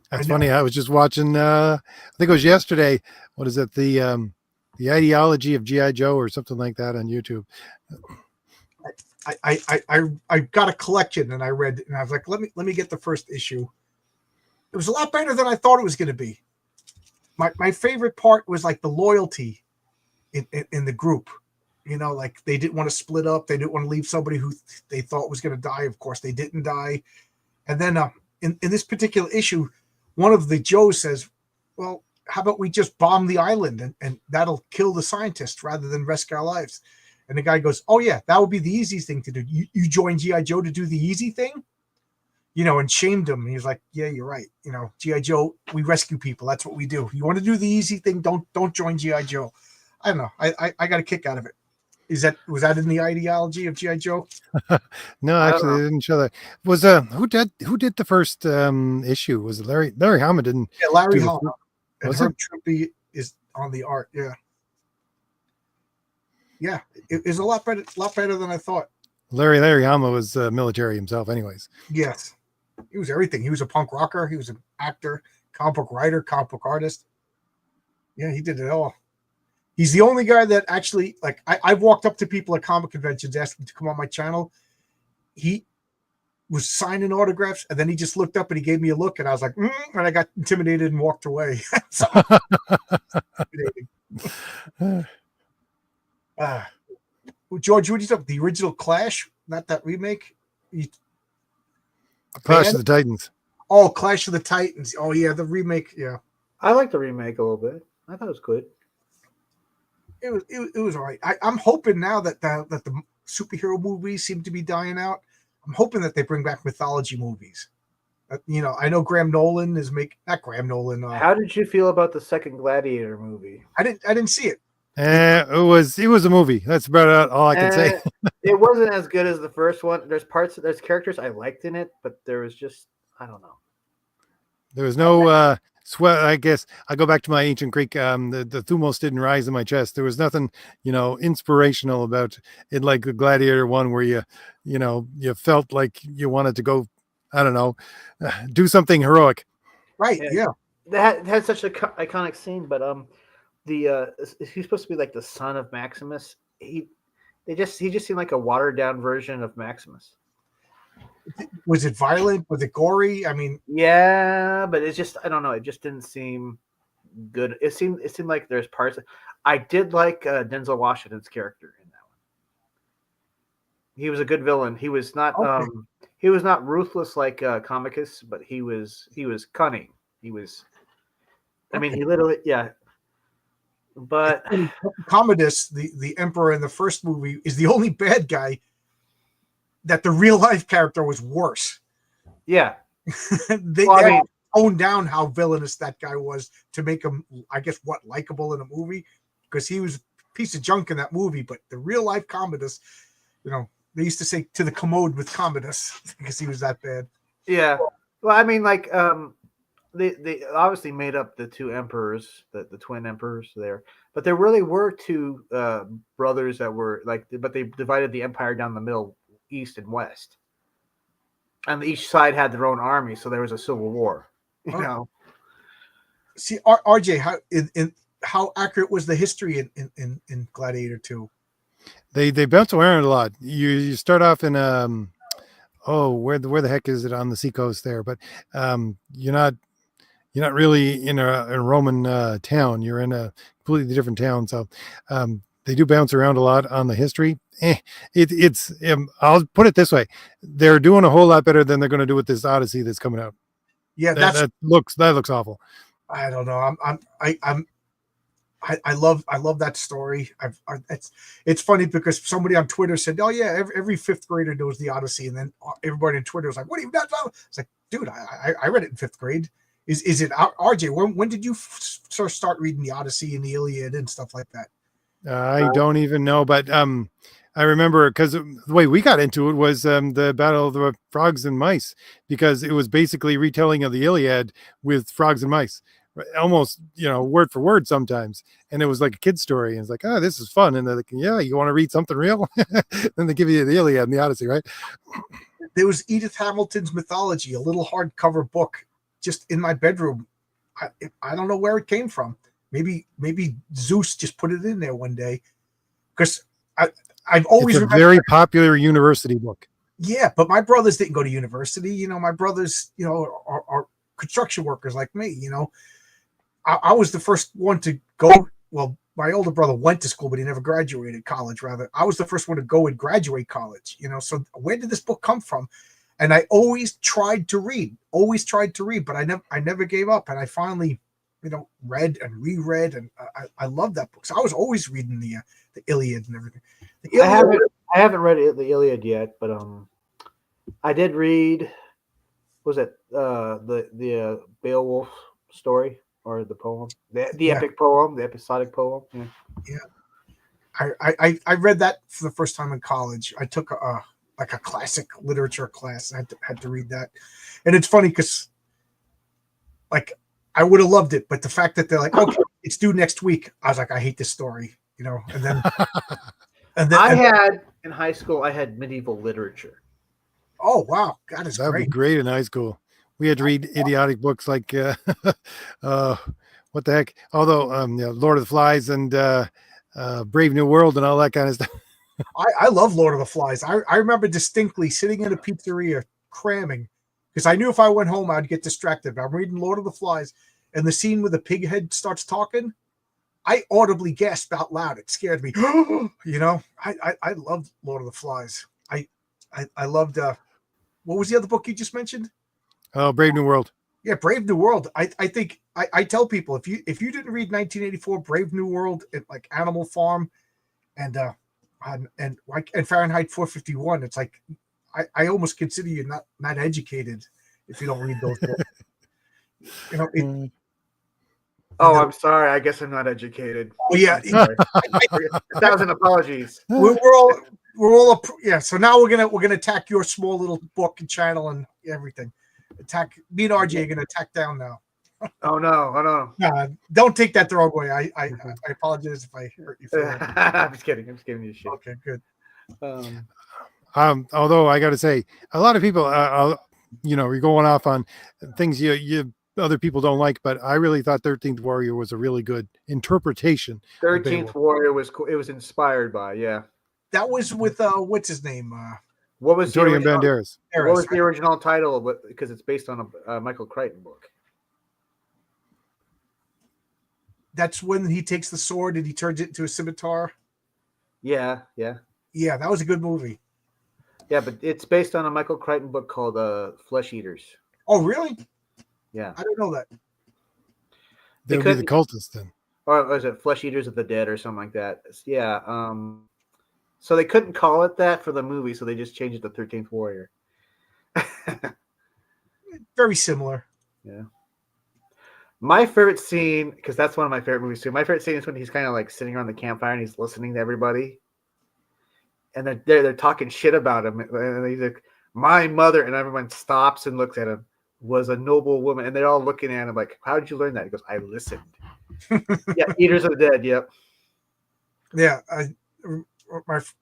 That's funny. I was just watching, I think it was yesterday. What is it? The ideology of G.I. Joe or something like that on YouTube. I got a collection and I read it and I was like, let me get the first issue. It was a lot better than I thought it was going to be. My favorite part was like the loyalty in the group. Like they didn't want to split up. They didn't want to leave somebody who they thought was going to die. Of course, they didn't die. And then in this particular issue, one of the Joes says, well, how about we just bomb the island and that'll kill the scientists rather than risk our lives? And the guy goes, oh, yeah, that would be the easiest thing to do. You join G.I. Joe to do the easy thing? And shamed him. He's like, yeah, you're right. G.I. Joe, we rescue people. That's what we do. You want to do the easy thing? Don't join G.I. Joe. I don't know. I got a kick out of it. Was that in the ideology of G.I. Joe? No, actually, they didn't show that. Was who did the first issue? Was it Larry Hama didn't? Yeah, Larry Hama. And Herb Trimpe is on the art. Yeah. Yeah, it was a lot better than I thought. Larry Hama was military himself, anyways. Yes, he was everything. He was a punk rocker. He was an actor. comic book writer, comic book artist. Yeah, he did it all. He's the only guy that actually, like, I've walked up to people at comic conventions asking to come on my channel. He was signing autographs, and then he just looked up and he gave me a look, and I was like, and I got intimidated and walked away. So, George, what do you think? The original Clash, not that remake? Clash of the Titans. Oh, Clash of the Titans. Oh, yeah, the remake. Yeah. I like the remake a little bit. I thought it was good. It was all right. I'm hoping now that the superhero movies seem to be dying out. I'm hoping that they bring back mythology movies. I know Graham Nolan is not Graham Nolan. How did you feel about the second Gladiator movie? I didn't see it. It was a movie. That's about all I can say. It wasn't as good as the first one. There's characters I liked in it, but there was just, I don't know. There was no sweat. I guess I go back to my ancient Greek. The thumos didn't rise in my chest. There was nothing, inspirational about it, like the Gladiator one, where you felt like you wanted to go, I don't know, do something heroic. Right. Yeah. That had such an iconic scene, but he's supposed to be like the son of Maximus. He just seemed like a watered down version of Maximus. Was it violent? Was it gory? I mean, yeah, but it's just, I don't know. It just didn't seem good. It seemed like there's parts. I did like Denzel Washington's character in that one. He was a good villain. He was not he was not ruthless like Comicus, but he was cunning. He was. I mean, he literally, yeah. But Commodus, the emperor in the first movie, is the only bad guy that the real life character was worse. Yeah. they toned down how villainous that guy was to make him, I guess, likable in a movie, because he was a piece of junk in that movie. But the real life Commodus, they used to say to the commode with Commodus because he was that bad. Yeah. Well, I mean, like, they obviously made up the two emperors, the twin emperors there, but there really were two brothers that were like, but they divided the empire down the middle, east and west, and each side had their own army, so there was a civil war. You know. See, RJ, how accurate was the history in Gladiator 2? They bounce around a lot. You start off in where the heck is it on the seacoast there? But you're not really in a Roman town. You're in a completely different town. So they do bounce around a lot on the history. It's I'll put it this way: they're doing a whole lot better than they're going to do with this Odyssey that's coming out. Yeah, that looks awful. I don't know. I love that story. It's funny because somebody on Twitter said, "Oh yeah, every fifth grader knows the Odyssey," and then everybody on Twitter was like, "What are you not know?" It's like, dude, I read it in fifth grade. Is it RJ? When did you sort of start reading the Odyssey and the Iliad and stuff like that? I don't even know, but I remember because the way we got into it was the Battle of the Frogs and Mice, because it was basically retelling of the Iliad with frogs and mice, almost word for word sometimes, and it was like a kid's story, and it's like, oh, this is fun, and they're like, yeah, you want to read something real? Then they give you the Iliad and the Odyssey, right? There was Edith Hamilton's Mythology, a little hardcover book, just in my bedroom. I don't know where it came from. Maybe Zeus just put it in there one day, because I've always it's a very popular university book. Yeah, but my brothers didn't go to university. My brothers, are construction workers like me. I was the first one to go. Well, my older brother went to school, but he never graduated college. Rather, I was the first one to go and graduate college. So where did this book come from? And I always tried to read, but I never gave up. And I finally, read and reread, and I love that book. So I was always reading the Iliad and everything. I haven't read the Iliad yet, but I did read. Was it the Beowulf story or the poem, the epic poem, the episodic poem? Yeah. I read that for the first time in college. I took a classic literature class. I had to read that, and it's funny because, like, I would have loved it, but the fact that they're like, okay, it's due next week, I was like, I hate this story, and then in high school, I had medieval literature. Oh wow, that is great. great. Great in high school. we had to read idiotic books like what the heck? Although Lord of the Flies and Brave New World and all that kind of stuff. I love Lord of the Flies. I remember distinctly sitting in a pizzeria cramming because I knew if I went home I'd get distracted. I'm reading Lord of the Flies, and the scene where the pig head starts talking, I audibly gasped out loud. It scared me. I loved Lord of the Flies. I loved what was the other book you just mentioned? Oh, Brave New World. Yeah, Brave New World. I think I tell people if you didn't read 1984, Brave New World, and like Animal Farm, and Fahrenheit 451, it's like I almost consider you not educated if you don't read those books. I'm sorry. I guess I'm not educated. Oh yeah, 1,000 apologies. we're all yeah. So now we're gonna attack your small little book and channel and everything. Attack me and RJ are gonna attack down now. Oh no! Nah, don't take that the wrong way. I apologize if I hurt you. I'm just kidding. I'm just giving you shit. Okay, good. Although I got to say, a lot of people, you're going off on things you other people don't like, but I really thought 13th Warrior was a really good interpretation. 13th Warrior was cool. It was inspired by, yeah. That was with what's his name? What was Antonio Banderas? What was the original title? Because it's based on a Michael Crichton book. That's when he takes the sword and he turns it into a scimitar. Yeah. That was a good movie. Yeah, but it's based on a Michael Crichton book called Flesh Eaters. Oh, really? Yeah. I don't know that. They would be the cultists then. Or was it Flesh Eaters of the Dead or something like that? Yeah. So they couldn't call it that for the movie, so they just changed it to 13th Warrior. Very similar. Yeah. My favorite scene, because that's one of my favorite movies too. My favorite scene is when he's kind of like sitting around the campfire and he's listening to everybody, and they're talking shit about him, and he's like, "My mother," and everyone stops and looks at him, was a noble woman, and they're all looking at him like, "How did you learn that?" He goes, "I listened." Yeah, Eaters of the Dead. Yep. Yeah,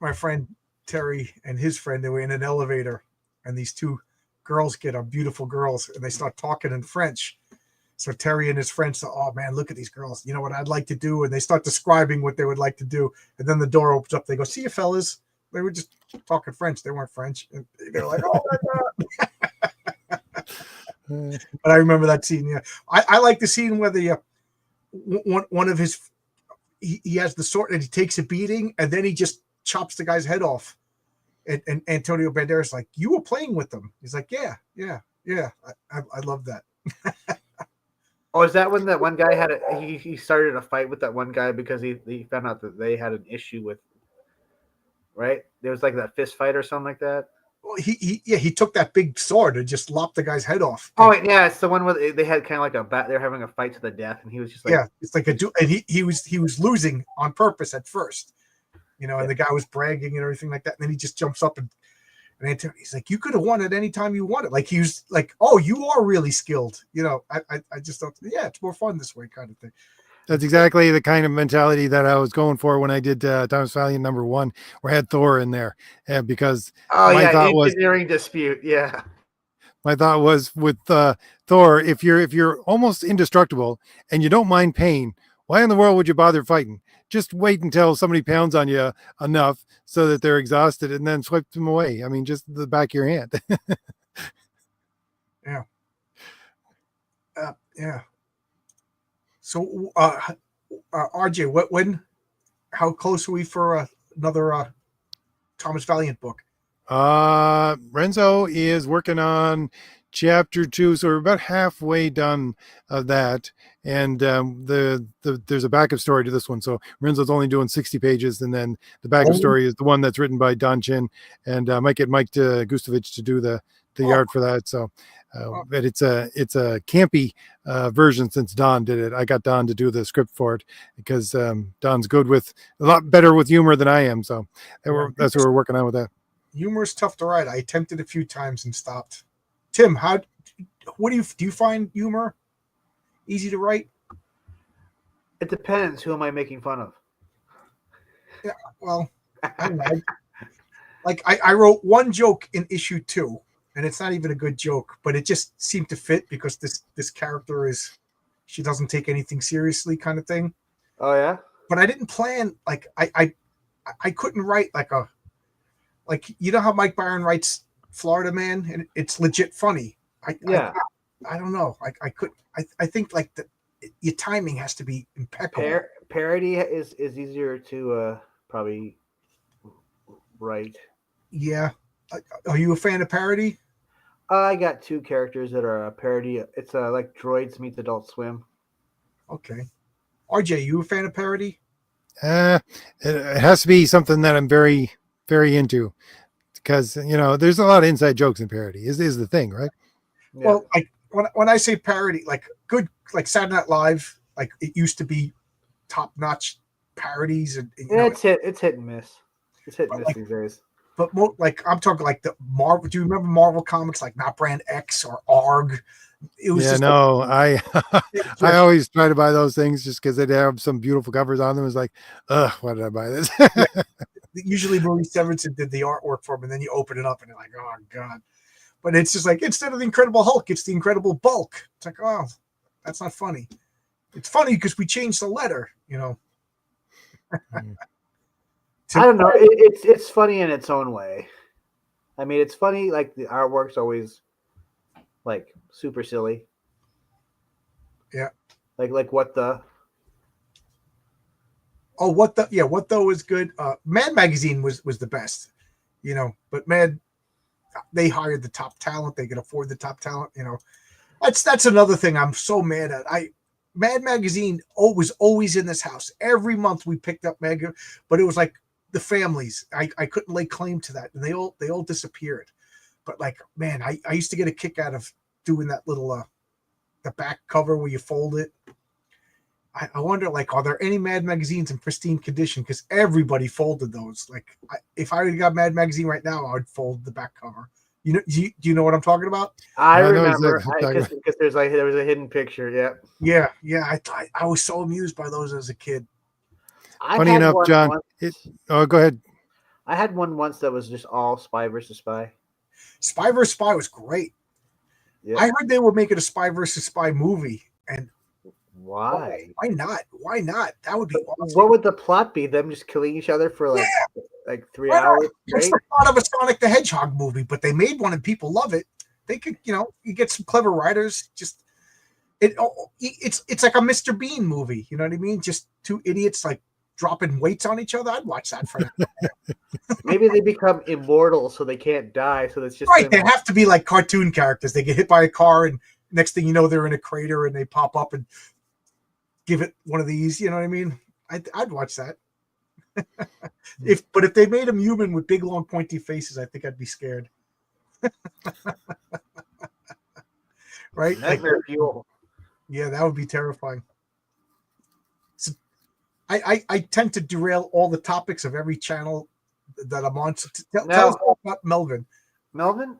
my friend Terry and his friend, they were in an elevator, and these two girls are beautiful girls, and they start talking in French. So Terry and his friends say, "Oh man, look at these girls. You know what I'd like to do?" And they start describing what they would like to do. And then the door opens up. They go, "See you, fellas." They were just talking French. They weren't French. And they're like, "Oh my god!" But I remember that scene. Yeah, I like the scene where the one of his he has the sword and he takes a beating and then he just chops the guy's head off. And Antonio Banderas like, "You were playing with them." He's like, "Yeah. I love that." Oh, is that when that one guy he started a fight with that one guy because he found out that they had an issue with, right? There was like that fist fight or something like that. Well, he took that big sword and just lopped the guy's head off. Oh yeah, it's the one where they had kind of like they're having a fight to the death, and he was just like, it's like and he was losing on purpose at first, and the guy was bragging and everything like that, and then he just jumps up and he's like, "You could have won at any time you wanted." Like he was like, "Oh, you are really skilled." I just thought, yeah, it's more fun this way, kind of thing. That's exactly the kind of mentality that I was going for when I did Thomas Valiant #1, where I had Thor in there, because my thought was engineering dispute. Yeah, my thought was with Thor, if you're almost indestructible and you don't mind pain, why in the world would you bother fighting? Just wait until somebody pounds on you enough so that they're exhausted, and then swipe them away. I mean, just the back of your hand. Yeah. Yeah. So, RJ, how close are we for another Thomas Valiant book? Renzo is working on chapter 2, so we're about halfway done of that. And there's a backup story to this one. So Renzo's only doing 60 pages, and then the backup story is the one that's written by Don Chin, and I might get Mike Gustovich to do the art for that. So, but it's a campy version since Don did it. I got Don to do the script for it because Don's good with a lot better with humor than I am. So that's what we're working on with that. Humor is tough to write. I attempted a few times and stopped. Tim, what do you find humor easy to write? It depends. Who am I making fun of? Yeah, well, I don't know. Like I wrote one joke in issue 2 and it's not even a good joke, but it just seemed to fit because this character is, she doesn't take anything seriously, kind of thing. Oh yeah. But I didn't plan, like I couldn't write like you know how Mike Byron writes Florida Man, and it's legit funny. Yeah. I don't know. I think like your timing has to be impeccable. Parody is easier to probably write. Yeah. Are you a fan of parody? I got two characters that are a parody. It's like Droids meets Adult Swim. Okay. RJ, you a fan of parody? It has to be something that I'm very, very into because there's a lot of inside jokes in parody. Is the thing, right? Yeah. Well, like when I say parody, like good, like Saturday Night Live, like it used to be top notch parodies, and it's hit and miss. It's hit and miss these days. But like I'm talking like the Marvel. Do you remember Marvel comics like Not Brand X or ARG? It was just no, like, I always try to buy those things just because they have some beautiful covers on them. It's like, ugh, why did I buy this? Usually Maurice Stevenson did the artwork for them, and then you open it up and you're like, oh god. But it's just like, instead of the Incredible Hulk, it's the Incredible Bulk. It's like, oh, that's not funny. It's funny because we changed the letter, I don't know. It's funny in its own way. I mean, it's funny. Like the artwork's always like super silly. Yeah. Like what the. Oh, what the was good. Mad Magazine was the best, But Mad, they hired the top talent. They could afford the top talent. That's another thing I'm so mad at. Mad Magazine was always in this house. Every month we picked up Mad, but it was like the families. I couldn't lay claim to that, and they all disappeared. But like, man, I used to get a kick out of doing that little the back cover where you fold it. I wonder, like, are there any Mad magazines in pristine condition? Because everybody folded those. Like, if I got Mad Magazine right now, I would fold the back cover. Do you know what I'm talking about? I remember because there was a hidden picture. Yeah. I was so amused by those as a kid. Funny enough, John. Go ahead. I had one once that was just all Spy versus Spy. Spy versus Spy was great. Yeah. I heard they were making a Spy versus Spy movie, and why? Why not? Why not? That would be awesome. What would the plot be? Them just killing each other for like 3 hours? It's the plot of a Sonic the Hedgehog movie, but they made one and people love it. They could, you get some clever writers. Just it's like a Mr. Bean movie. You know what I mean? Just two idiots like dropping weights on each other. I'd watch that for that. Maybe they become immortal so they can't die. So it's just right. They have to be like cartoon characters. They get hit by a car, and next thing you know, they're in a crater, and they pop up and give it one of these. You know what I mean? I'd watch that. If they made them human with big, long, pointy faces, I think I'd be scared. Right? Nightmare fuel. Yeah, that would be terrifying. So I tend to derail all the topics of every channel that I'm on. So tell us about Melvin. Melvin?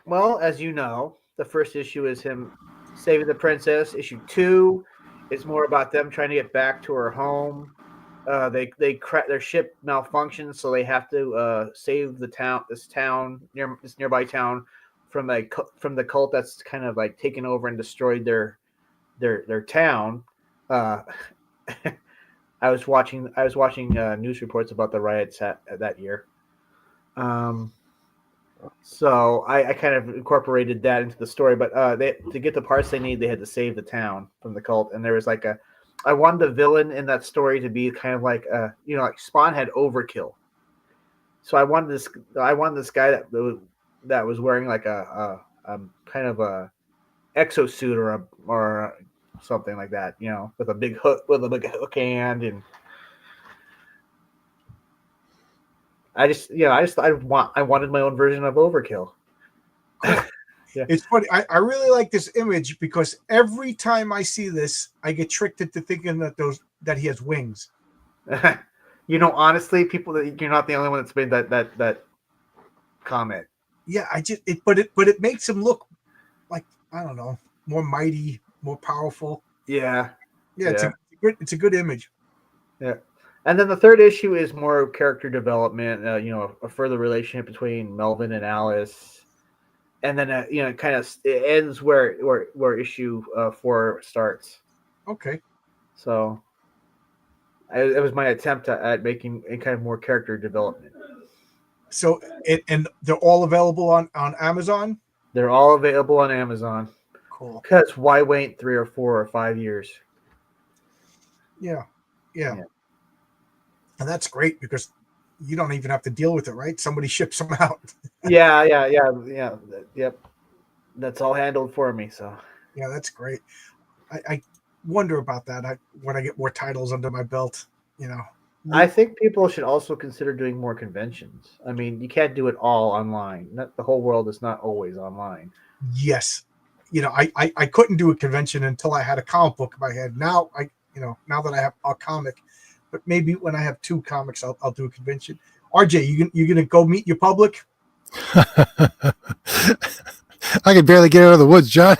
Well, as you know, the first issue is him saving the princess. Issue 2 is more about them trying to get back to her home. Their ship malfunctions, so they have to save this nearby town from the cult that's kind of like taken over and destroyed their town. I was watching news reports about the riots that year. So I kind of incorporated that into the story, but to get the parts they need, they had to save the town from the cult, and there was like I wanted the villain in that story to be kind of like like Spawn had overkill. So I wanted this guy that was wearing like a kind of a exosuit or something like that, with a big hook hand, and I wanted my own version of overkill. Yeah. It's funny. I really like this image because every time I see this, I get tricked into thinking that he has wings. Honestly, you're not the only one that's made that comment. Yeah, but it makes him look like, I don't know, more mighty, more powerful. Yeah. It's a good image. Yeah. And then the third issue is more character development. A further relationship between Melvin and Alice, and then it kind of it ends where issue 4 starts. Okay. So it was my attempt at making a kind of more character development. So and they're all available on Amazon. They're all available on Amazon. Cool. Because why wait 3 or 4 or 5 years? Yeah. And that's great because you don't even have to deal with it, right? Somebody ships them out. Yep. That's all handled for me. So Yeah, that's great. I wonder about that. When I get more titles under my belt, I think people should also consider doing more conventions. I mean, you can't do it all online. The whole world is not always online. Yes. I couldn't do a convention until I had a comic book in my head. Now now that I have a comic, but maybe when I have 2 comics, I'll do a convention. RJ, you gonna go meet your public? I can barely get out of the woods, John.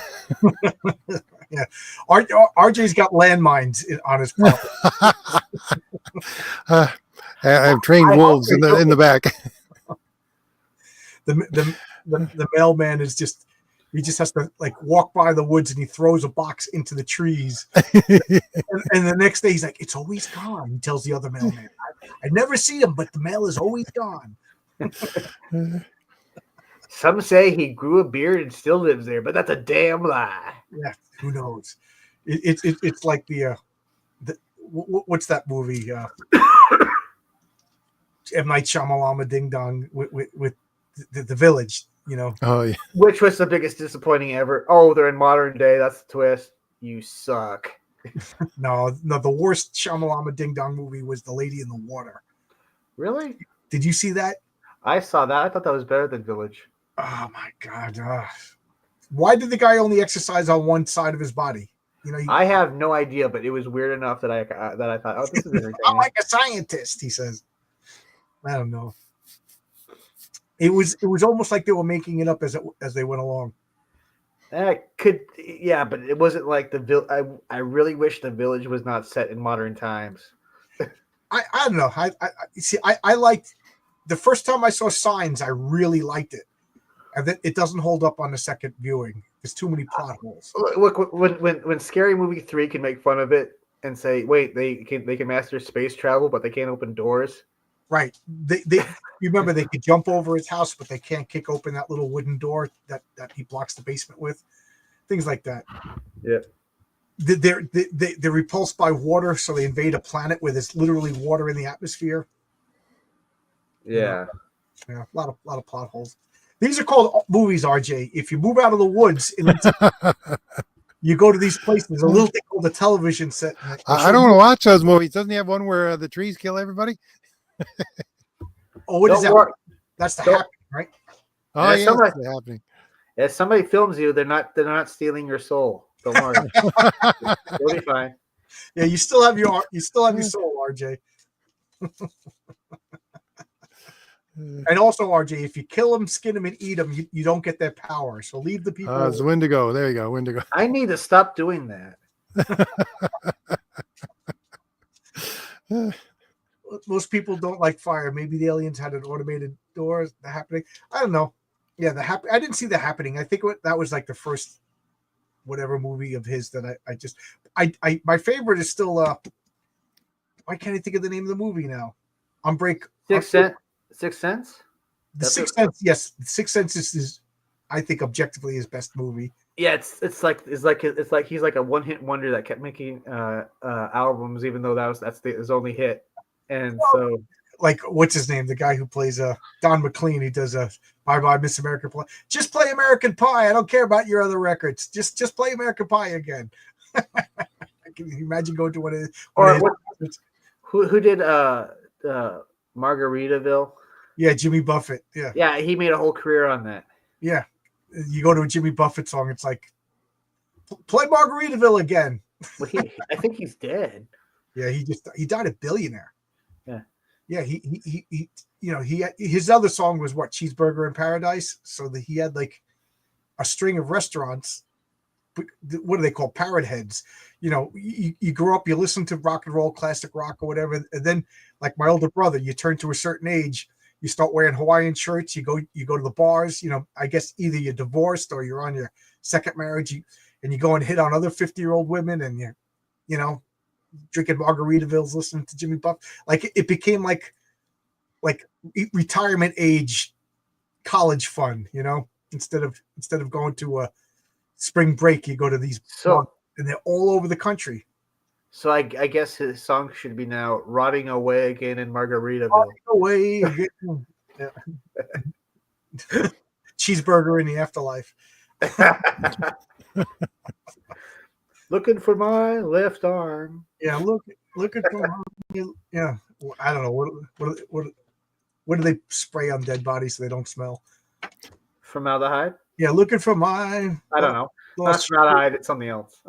Yeah, RJ's got landmines on his property. I have trained wolves in the back. The mailman is just he just has to like walk by the woods and he throws a box into the trees. and the next day he's like, it's always gone. He tells the other mailman, I never see him, but the mail is always gone. Some say he grew a beard and still lives there, but that's a damn lie. Yeah, who knows? It's like the what's that movie? M. Night Shyamalan Ding Dong with the Village. Oh yeah. Which was the biggest disappointing ever? Oh, they're in modern day. That's the twist. You suck. No, the worst Shyamalan Ding Dong movie was The Lady in the Water. Really? Did you see that? I saw that. I thought that was better than Village. Oh my god! Why did the guy only exercise on one side of his body? I have no idea, but it was weird enough that I thought, oh, this is entertaining. I'm like a scientist, he says. I don't know. It was almost like they were making it up as they went along. But it wasn't like I really wish the Village was not set in modern times. I don't know. I see. I liked the first time I saw Signs. I really liked it, and then it doesn't hold up on the second viewing. There's too many plot holes. Look, when Scary Movie 3 can make fun of it and say, wait, they can master space travel, but they can't open doors. Right. They you remember they could jump over his house, but they can't kick open that little wooden door that he blocks the basement with. Things like that. Yeah. They're repulsed by water, so they invade a planet where there's literally water in the atmosphere. Yeah. Yeah, a lot of plot holes. These are called movies, RJ. If you move out of the woods and you go to these places, there's a little thing called a television set. I don't want to watch those movies. Doesn't he have one where the trees kill everybody? Oh, what is that? That's the happening, right? Oh, yeah, that's happening. If somebody films you, they're not stealing your soul. Don't worry, you'll be fine. Yeah, you still have your soul, RJ. And also, RJ, if you kill them, skin them, and eat them, you don't get their power. So leave the people. It's Wendigo. There you go, Wendigo. I need to stop doing that. Most people don't like fire. Maybe the aliens had an automated door. The Happening. I don't know. Yeah, I didn't see The Happening. I think that was like the first whatever movie of his that I my favorite is still. Why can't I think of the name of the movie now? Sixth Sense. The Sixth Sense. Yes, Sixth Sense is I think objectively his best movie. Yeah, it's like he's like a one-hit wonder that kept making albums, even though that's his only hit. And so, like, what's his name? The guy who plays Don McLean. He does Bye Bye Miss American Pie. Just play American Pie. I don't care about your other records. Just play American Pie again. Can you imagine going to one of his who did Margaritaville? Yeah, Jimmy Buffett. Yeah, he made a whole career on that. Yeah, you go to a Jimmy Buffett song, it's like play Margaritaville again. Well, I think he's dead. Yeah, he died a billionaire. Yeah, he his other song was what, Cheeseburger in Paradise. So he had like a string of restaurants, what do they call parrot heads? You know, you grow up, you listen to rock and roll, classic rock or whatever, and then like my older brother, you turn to a certain age, you start wearing Hawaiian shirts, you go to the bars, you know, I guess either you're divorced or you're on your second marriage, and you go and hit on other 50-year-old women, and you know, drinking Margaritavilles, listening to Jimmy Buff. Like it became like retirement age college fun, you know, instead of going to a spring break, you go to these bars, and they're all over the country. So I guess his song should be now "Rotting Away Again in Margaritaville." Rotting away again. Yeah. Cheeseburger in the afterlife. Looking for my left arm. Yeah, looking for yeah. I don't know what do they spray on dead bodies so they don't smell? Formaldehyde? Yeah, looking for my. I don't know. Not formaldehyde. It's something else.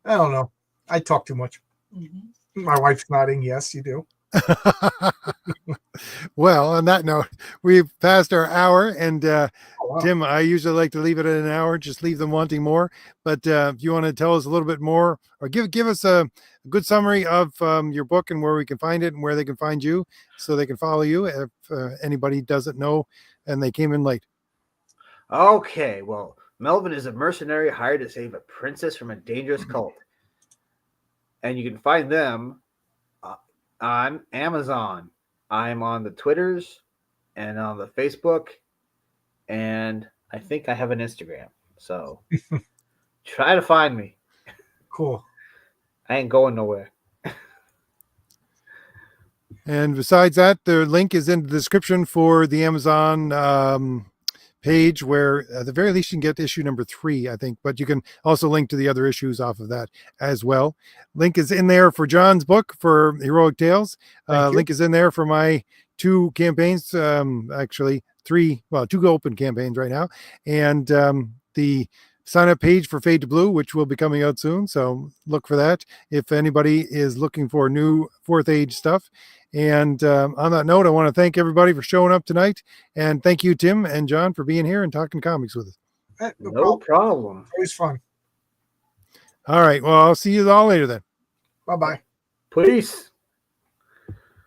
I don't know. I talk too much. Mm-hmm. My wife's nodding. Yes, you do. Well, on that note, we've passed our hour, and wow. Tim, I usually like to leave it at an hour, just leave them wanting more. But if you want to tell us a little bit more, or give us a good summary of your book and where we can find it and where they can find you, so they can follow you if anybody doesn't know and they came in late. Okay, well, Melvin is a mercenary hired to save a princess from a dangerous cult, and you can find them on Amazon. I'm on the Twitters and on the Facebook, and I think I have an Instagram. So try to find me. Cool. I ain't going nowhere. And besides that, the link is in the description for the Amazon page, where at the very least you can get issue number 3, I think, but you can also link to the other issues off of that as well. Link is in there for John's book for Heroic Tales. Link is in there for my 2 campaigns, actually 3, well, 2 open campaigns right now, and the sign up page for Fade to Blue, which will be coming out soon, so look for that if anybody is looking for new 4th age stuff. And on that note, I want to thank everybody for showing up tonight, and thank you, Tim and John, for being here and talking comics with us. No problem. Always fun. All right, well, I'll see you all later then. Bye-bye. Peace.